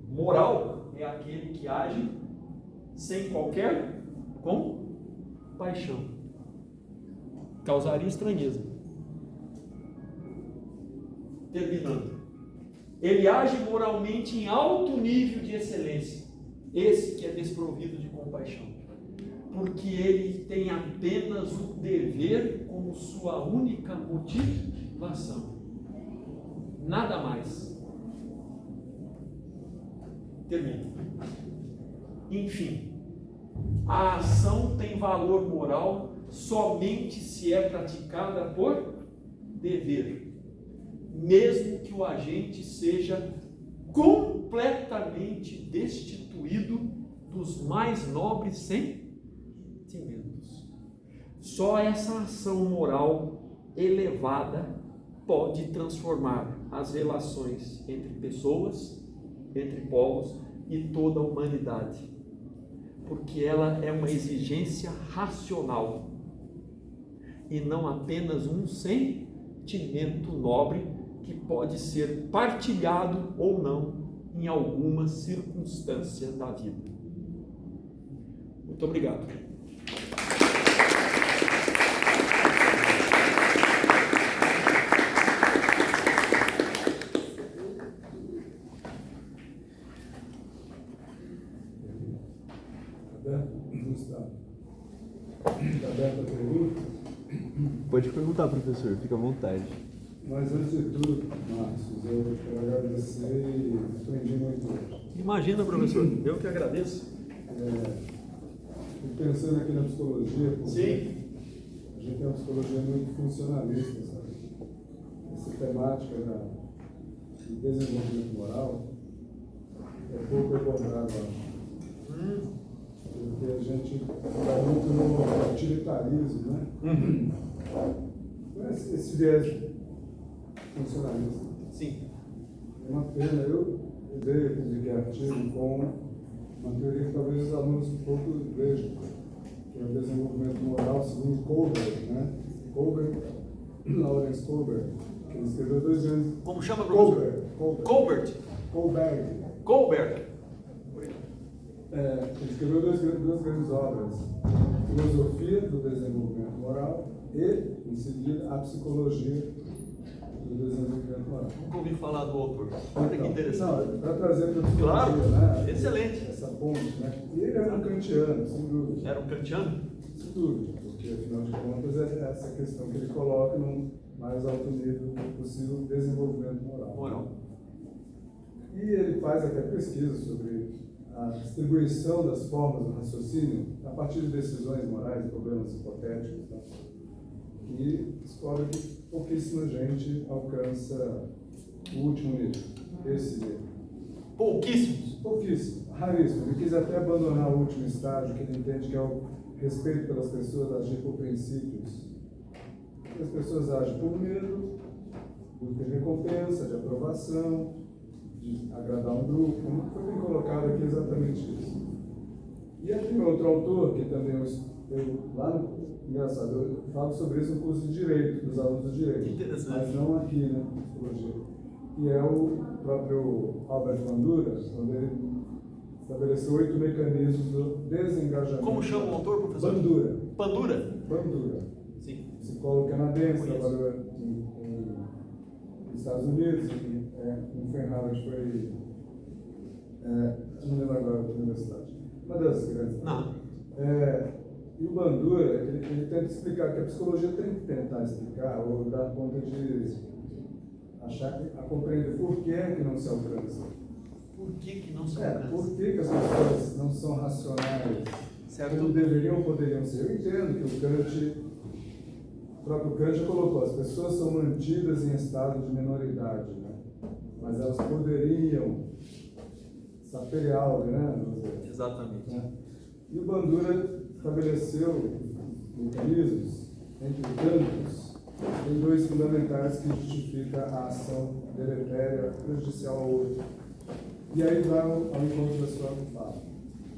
moral? É aquele que age sem qualquer compaixão. Causaria estranheza. Terminando. Ele age moralmente em alto nível de excelência. Esse que é desprovido de compaixão. Porque ele tem apenas o dever como sua única motivação. Nada mais. Termino. Enfim, a ação tem valor moral somente se é praticada por dever, mesmo que o agente seja completamente destituído dos mais nobres sentimentos. Só essa ação moral elevada pode transformar as relações entre pessoas, entre povos e toda a humanidade, porque ela é uma exigência racional e não apenas um sentimento nobre que pode ser partilhado ou não em alguma circunstância da vida. Muito obrigado. Está aberta a pergunta? Pode perguntar, professor, fica à vontade. Mas antes de tudo, Márcio, eu quero agradecer e aprendi muito hoje. Imagina, professor, eu que agradeço. Estou pensando aqui na psicologia, porque Sim. a gente tem uma psicologia muito funcionalista, sabe? Essa temática do desenvolvimento moral é pouco abordada, eu acho. Porque a gente está muito no utilitarismo, né? Esse viés funcionalista. Sim. É uma pena. Eu dei publiquei artigo com uma teoria que talvez os alunos um pouco vejam, que é o desenvolvimento moral segundo Kohlberg, né? Kohlberg, Lawrence Kohlberg, que ele escreveu 2 grandes... Como chama, professor? Kohlberg. Ele escreveu duas grandes obras: Filosofia do Desenvolvimento Moral e, em seguida, a Psicologia do Desenvolvimento Moral. Nunca ouvi falar do autor. Olha que interessante. Não, para trazer para a psicologia, Claro, né? excelente. Essa ponte, né? E ele era um kantiano, sem dúvida. Era um kantiano? Sem dúvida, porque, afinal de contas, é essa questão que ele coloca no mais alto nível possível do desenvolvimento moral. E ele faz até pesquisa sobre a distribuição das formas do raciocínio a partir de decisões morais, problemas hipotéticos, tá? E descobre que pouquíssima gente alcança o último nível, esse nível. Pouquíssimo, raríssimo. Ele quis até abandonar o último estágio, que ele entende que é o respeito pelas pessoas, agir por princípios. As pessoas agem por medo, buscam recompensa, de aprovação, de agradar um grupo. Foi bem colocado aqui exatamente isso. E aí tem outro autor que também engraçado, eu falo sobre isso no curso de Direito, dos alunos de Direito, mas não aqui, né, Psicologia, que é o próprio Albert Bandura, quando ele estabeleceu 8 mecanismos do desengajamento. Como chama o autor, professor? Bandura. Sim. Psicólogo canadense, trabalhou nos Estados Unidos, em Ferrari, foi... não lembro agora da universidade. Uma das grandes. Não. E o Bandura, ele tenta explicar que a psicologia tem que tentar explicar ou dar conta de achar a compreender por que é que não se alcança. Por que não se alcança? Por que as pessoas não são racionais, certo? Como deveriam ou poderiam ser. Eu entendo que o próprio Kant já colocou, as pessoas são mantidas em estado de minoridade, né? Mas elas poderiam saperear, né? Exatamente. Né? E o Bandura estabeleceu mecanismos, entre tantos, tem dois fundamentais que justificam a ação deletéria prejudicial ao outro. E aí vai ao encontro da sua fala.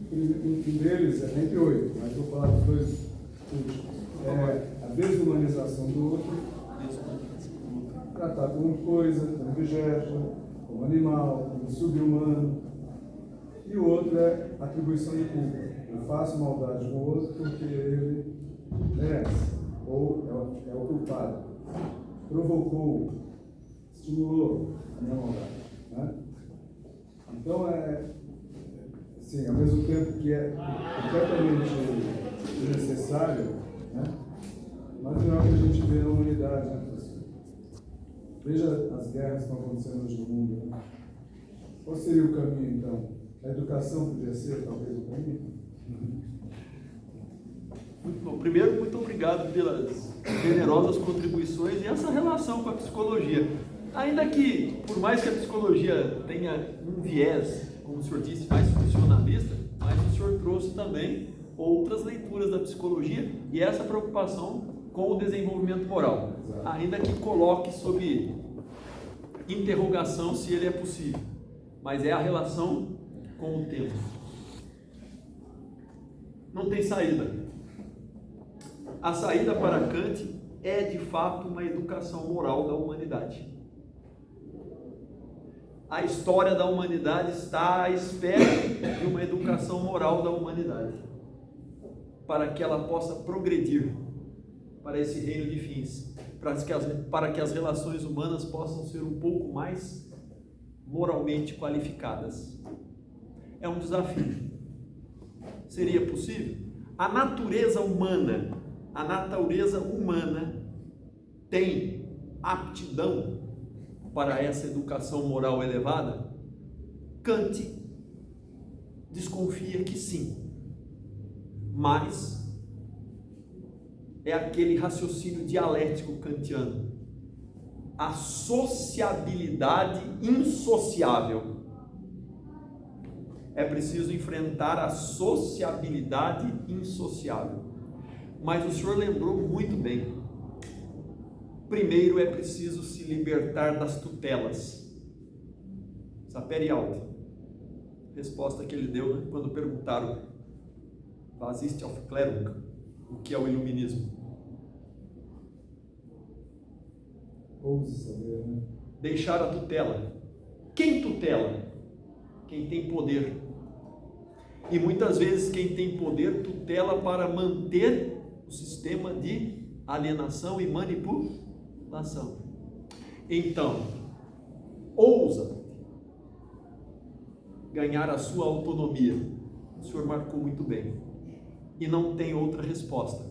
Um deles é entre 8, mas vou falar dos dois últimos. É a desumanização do outro, tratar como coisa, como objeto, como animal, como sub-humano. E o outro é atribuição de culpa. Eu faço maldade com o outro porque ele merece, ou é o culpado. Provocou, estimulou a minha maldade. Né? Então, assim, ao mesmo tempo que é completamente necessário, né? Mas não é o que a gente vê na humanidade, né, professor? Veja as guerras que estão acontecendo hoje no mundo. Né? Qual seria o caminho, então? A educação podia ser, talvez, o caminho? Bom, primeiro, muito obrigado pelas generosas contribuições e essa relação com a psicologia. Ainda que, por mais que a psicologia tenha um viés, como o senhor disse, mais funcionalista, mas o senhor trouxe também outras leituras da psicologia e essa preocupação com o desenvolvimento moral. Exato. Ainda que coloque sob interrogação se ele é possível, mas é a relação com o tempo. Não tem saída. A saída para Kant é de fato uma educação moral da humanidade. A história da humanidade está à espera de uma educação moral da humanidade, para que ela possa progredir para esse reino de fins, para que as relações humanas possam ser um pouco mais moralmente qualificadas. É um desafio. Seria possível? A natureza humana tem aptidão para essa educação moral elevada? Kant desconfia que sim, mas é aquele raciocínio dialético kantiano, a sociabilidade insociável. É preciso enfrentar a sociabilidade insociável. Mas o senhor lembrou muito bem. Primeiro é preciso se libertar das tutelas. Sapere-Aude. Resposta que ele deu, né, quando perguntaram: Was ist Aufklärung? O que é o iluminismo? Ouse saber, né? Deixar a tutela. Quem tutela? Quem tem poder. E muitas vezes quem tem poder tutela para manter o sistema de alienação e manipulação. Então, ousa ganhar a sua autonomia. O senhor marcou muito bem. E não tem outra resposta.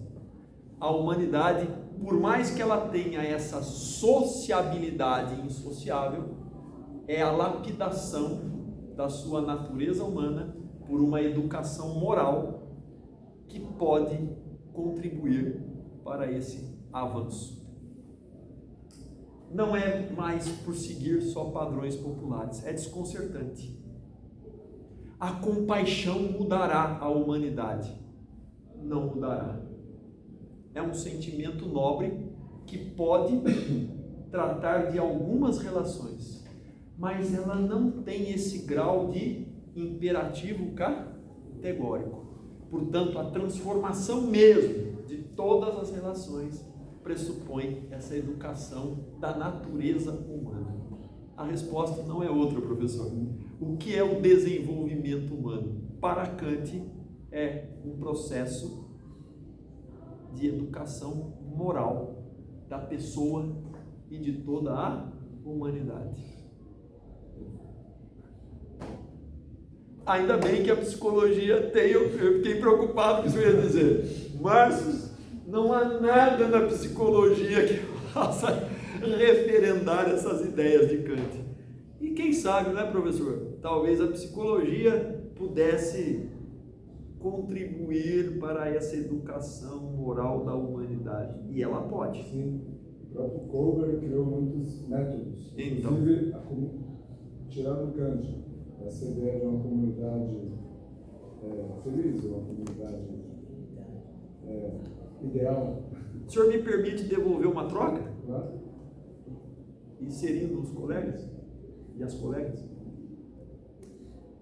A humanidade, por mais que ela tenha essa sociabilidade insociável, é a lapidação da sua natureza humana por uma educação moral que pode contribuir para esse avanço. Não é mais por seguir só padrões populares, é desconcertante. A compaixão mudará a humanidade? Não mudará. É um sentimento nobre que pode tratar de algumas relações, mas ela não tem esse grau de imperativo categórico. Portanto, a transformação mesmo de todas as relações pressupõe essa educação da natureza humana. A resposta não é outra, professor. O que é o desenvolvimento humano? Para Kant, é um processo de educação moral da pessoa e de toda a humanidade. Ainda bem que a psicologia tem, eu fiquei preocupado com isso que eu ia dizer. Márcio, não há nada na psicologia que possa referendar essas ideias de Kant. E quem sabe, né, professor? Talvez a psicologia pudesse contribuir para essa educação moral da humanidade. E ela pode. Sim. O próprio Kober criou muitos métodos. Então. Inclusive, tirando Kant, essa ideia de uma comunidade feliz, uma comunidade ideal. O senhor me permite devolver uma troca? Claro. Inserindo os colegas e as colegas?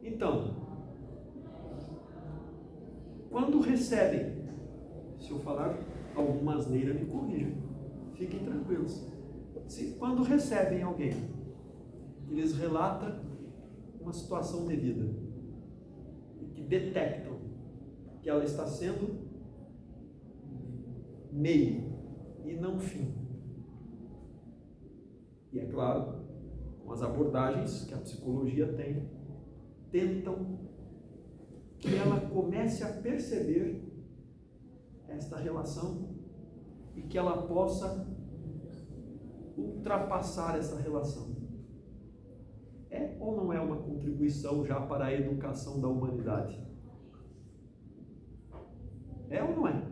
Então, quando recebem, se eu falar alguma asneira, me corrijam, fiquem tranquilos. Quando recebem alguém que lhes relata uma situação de vida e que detectam que ela está sendo meio e não fim. E é claro, com as abordagens que a psicologia tem, tentam que ela comece a perceber esta relação e que ela possa ultrapassar essa relação. É ou não é uma contribuição já para a educação da humanidade? É ou não é?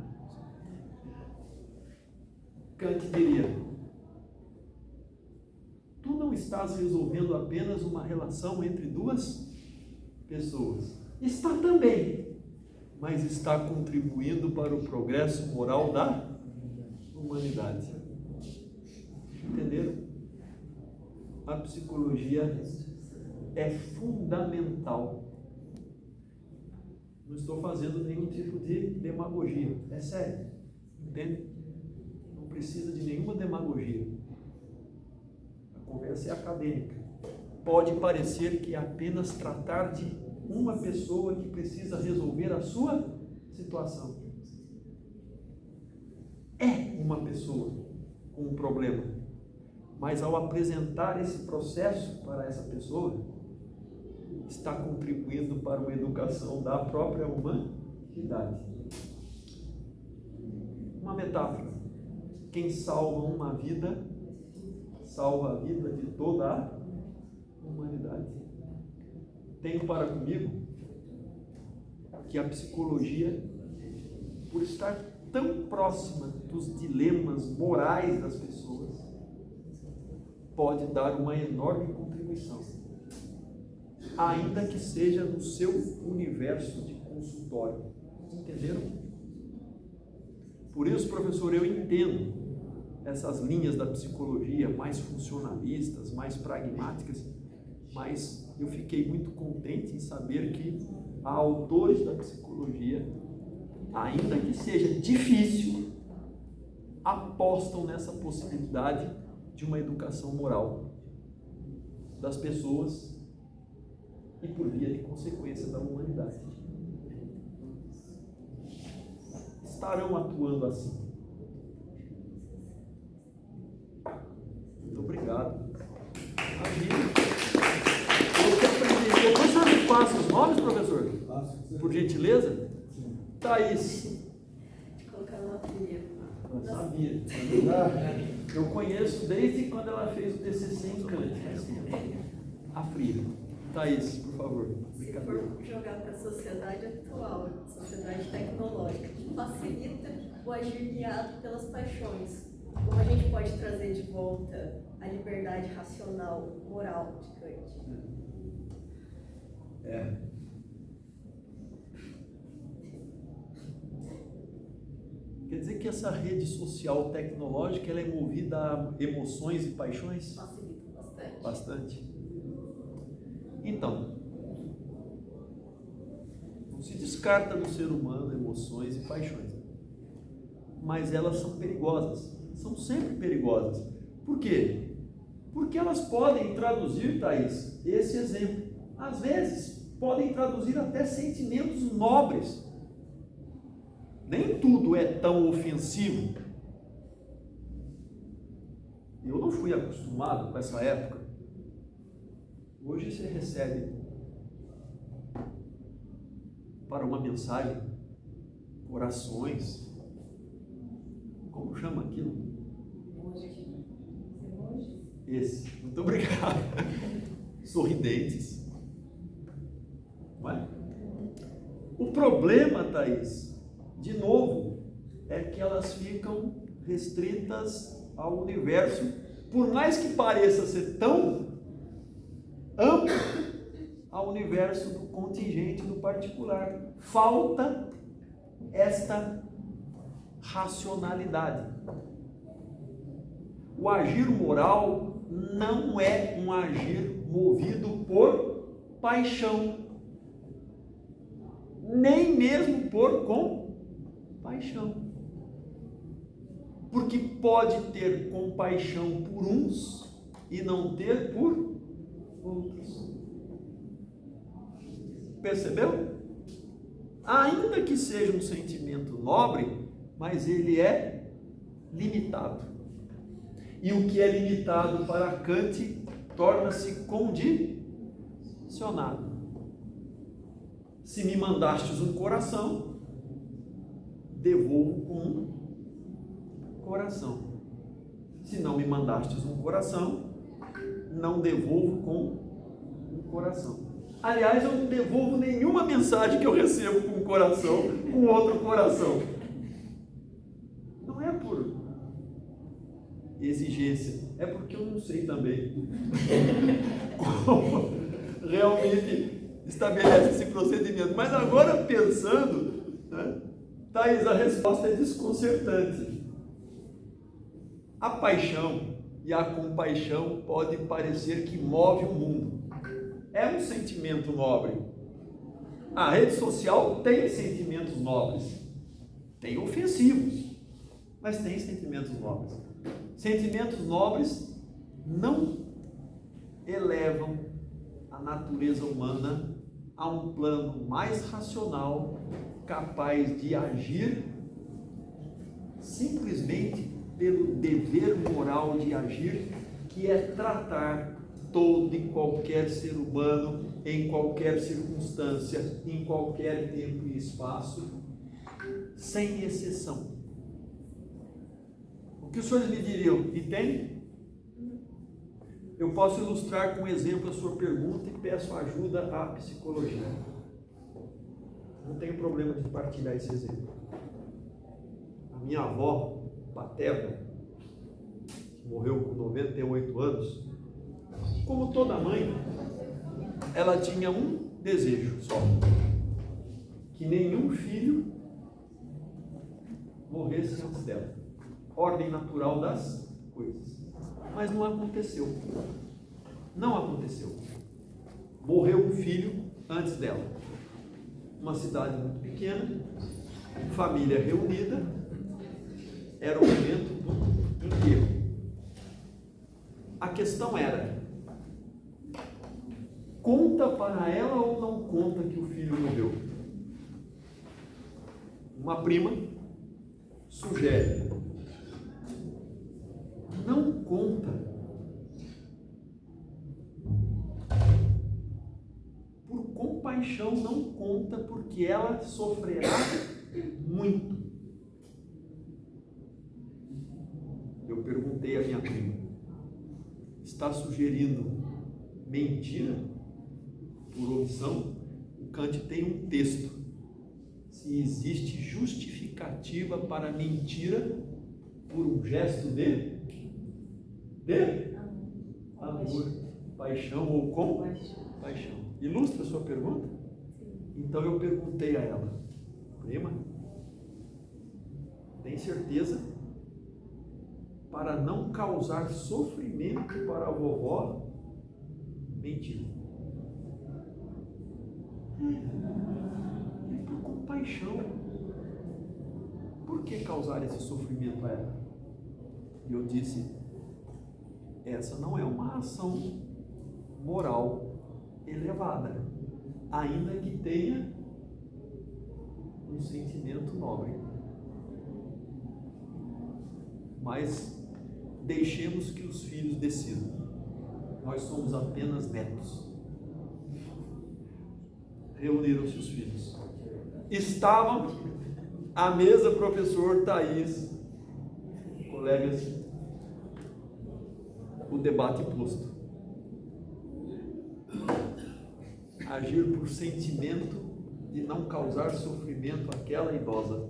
Kant diria: tu não estás resolvendo apenas uma relação entre duas pessoas. Está também, mas está contribuindo para o progresso moral da humanidade. Entenderam? A psicologia é fundamental. Não estou fazendo nenhum tipo de demagogia. É sério. Entende? Não precisa de nenhuma demagogia. A conversa é acadêmica. Pode parecer que é apenas tratar de uma pessoa que precisa resolver a sua situação. É uma pessoa com um problema. Mas ao apresentar esse processo para essa pessoa, está contribuindo para uma educação da própria humanidade. Uma metáfora: quem salva uma vida, salva a vida de toda a humanidade. Tenho para comigo que a psicologia, por estar tão próxima dos dilemas morais das pessoas, pode dar uma enorme contribuição, ainda que seja no seu universo de consultório. Entenderam? Por isso, professor, eu entendo essas linhas da psicologia mais funcionalistas, mais pragmáticas, mas eu fiquei muito contente em saber que há autores da psicologia, ainda que seja difícil, apostam nessa possibilidade de uma educação moral das pessoas e, por via de consequência, da humanidade. Estarão atuando assim. Muito obrigado. Depois o senhor me passa os nomes, professor? Por gentileza? Sim. Thaís. De colocar uma filha. Eu sabia. Eu conheço desde quando ela fez o TCC em Kant. A Fria. Thaís, por favor. Se for jogar para a sociedade atual, sociedade tecnológica, que facilita o agir guiado pelas paixões, como a gente pode trazer de volta a liberdade racional, moral de Kant? Quer dizer que essa rede social tecnológica ela é movida a emoções e paixões? Facilita bastante. Bastante. Então, não se descarta no ser humano emoções e paixões, mas elas são perigosas, são sempre perigosas. Por quê? Porque elas podem traduzir, Thaís, esse exemplo, às vezes podem traduzir até sentimentos nobres. Nem tudo é tão ofensivo. Eu não fui acostumado com essa época. Hoje você recebe para uma mensagem, corações, como chama aquilo? Esse, muito obrigado. Sorridentes. Não é? O problema, Thaís, de novo, é que elas ficam restritas ao universo, por mais que pareça ser tão amplo, ao universo do contingente, do particular. Falta esta racionalidade. O agir moral não é um agir movido por paixão, nem mesmo por compaixão. Porque pode ter compaixão por uns e não ter por outros. Percebeu? Ainda que seja um sentimento nobre, mas ele é limitado. E o que é limitado para Kant torna-se condicionado. Se me mandastes um coração, devolvo com um coração. Se não me mandastes um coração, não devolvo com um coração. Aliás, eu não devolvo nenhuma mensagem que eu recebo com um coração, com outro coração. Não é por exigência, é porque eu não sei também como realmente estabelece esse procedimento. Mas agora pensando, né, Thaís, a resposta é desconcertante. A paixão e a compaixão pode parecer que move o mundo. É um sentimento nobre. A rede social tem sentimentos nobres. Tem ofensivos, mas tem sentimentos nobres. Sentimentos nobres não elevam a natureza humana a um plano mais racional, capaz de agir simplesmente pelo dever moral de agir, que é tratar todo e qualquer ser humano, em qualquer circunstância, em qualquer tempo e espaço, sem exceção. O que os senhores me diriam? Entende? Eu posso ilustrar com um exemplo a sua pergunta e peço ajuda à psicologia. Não tenho problema de partilhar esse exemplo. A minha avó paterna, que morreu com 98 anos, como toda mãe, ela tinha um desejo só: que nenhum filho morresse antes dela. Ordem natural das coisas. Mas não aconteceu. Não aconteceu. Morreu um filho antes dela. Uma cidade muito pequena, família reunida, era o momento do enterro. A questão era: conta para ela ou não conta que o filho morreu? Uma prima sugere: não conta. Por compaixão, não conta, porque ela sofrerá muito. Eu perguntei à minha prima: está sugerindo mentira por omissão? O Kant tem um texto: se existe justificativa para a mentira por um gesto de amor, paixão ou compaixão. Ilustra a sua pergunta? Então eu perguntei a ela: prima, tem certeza? Para não causar sofrimento para a vovó, mentiu. É por compaixão. Por que causar esse sofrimento a ela? E eu disse: essa não é uma ação moral elevada, ainda que tenha um sentimento nobre. Mas deixemos que os filhos decidam. Nós somos apenas netos. Reuniram-se os filhos. estavam à mesa professor Thaís, colegas, o debate posto. Agir por sentimento de não causar sofrimento àquela idosa.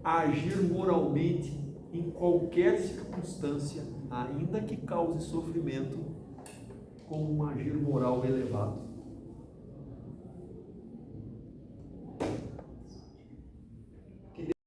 Agir moralmente em qualquer circunstância, ainda que cause sofrimento, como um agir moral elevado.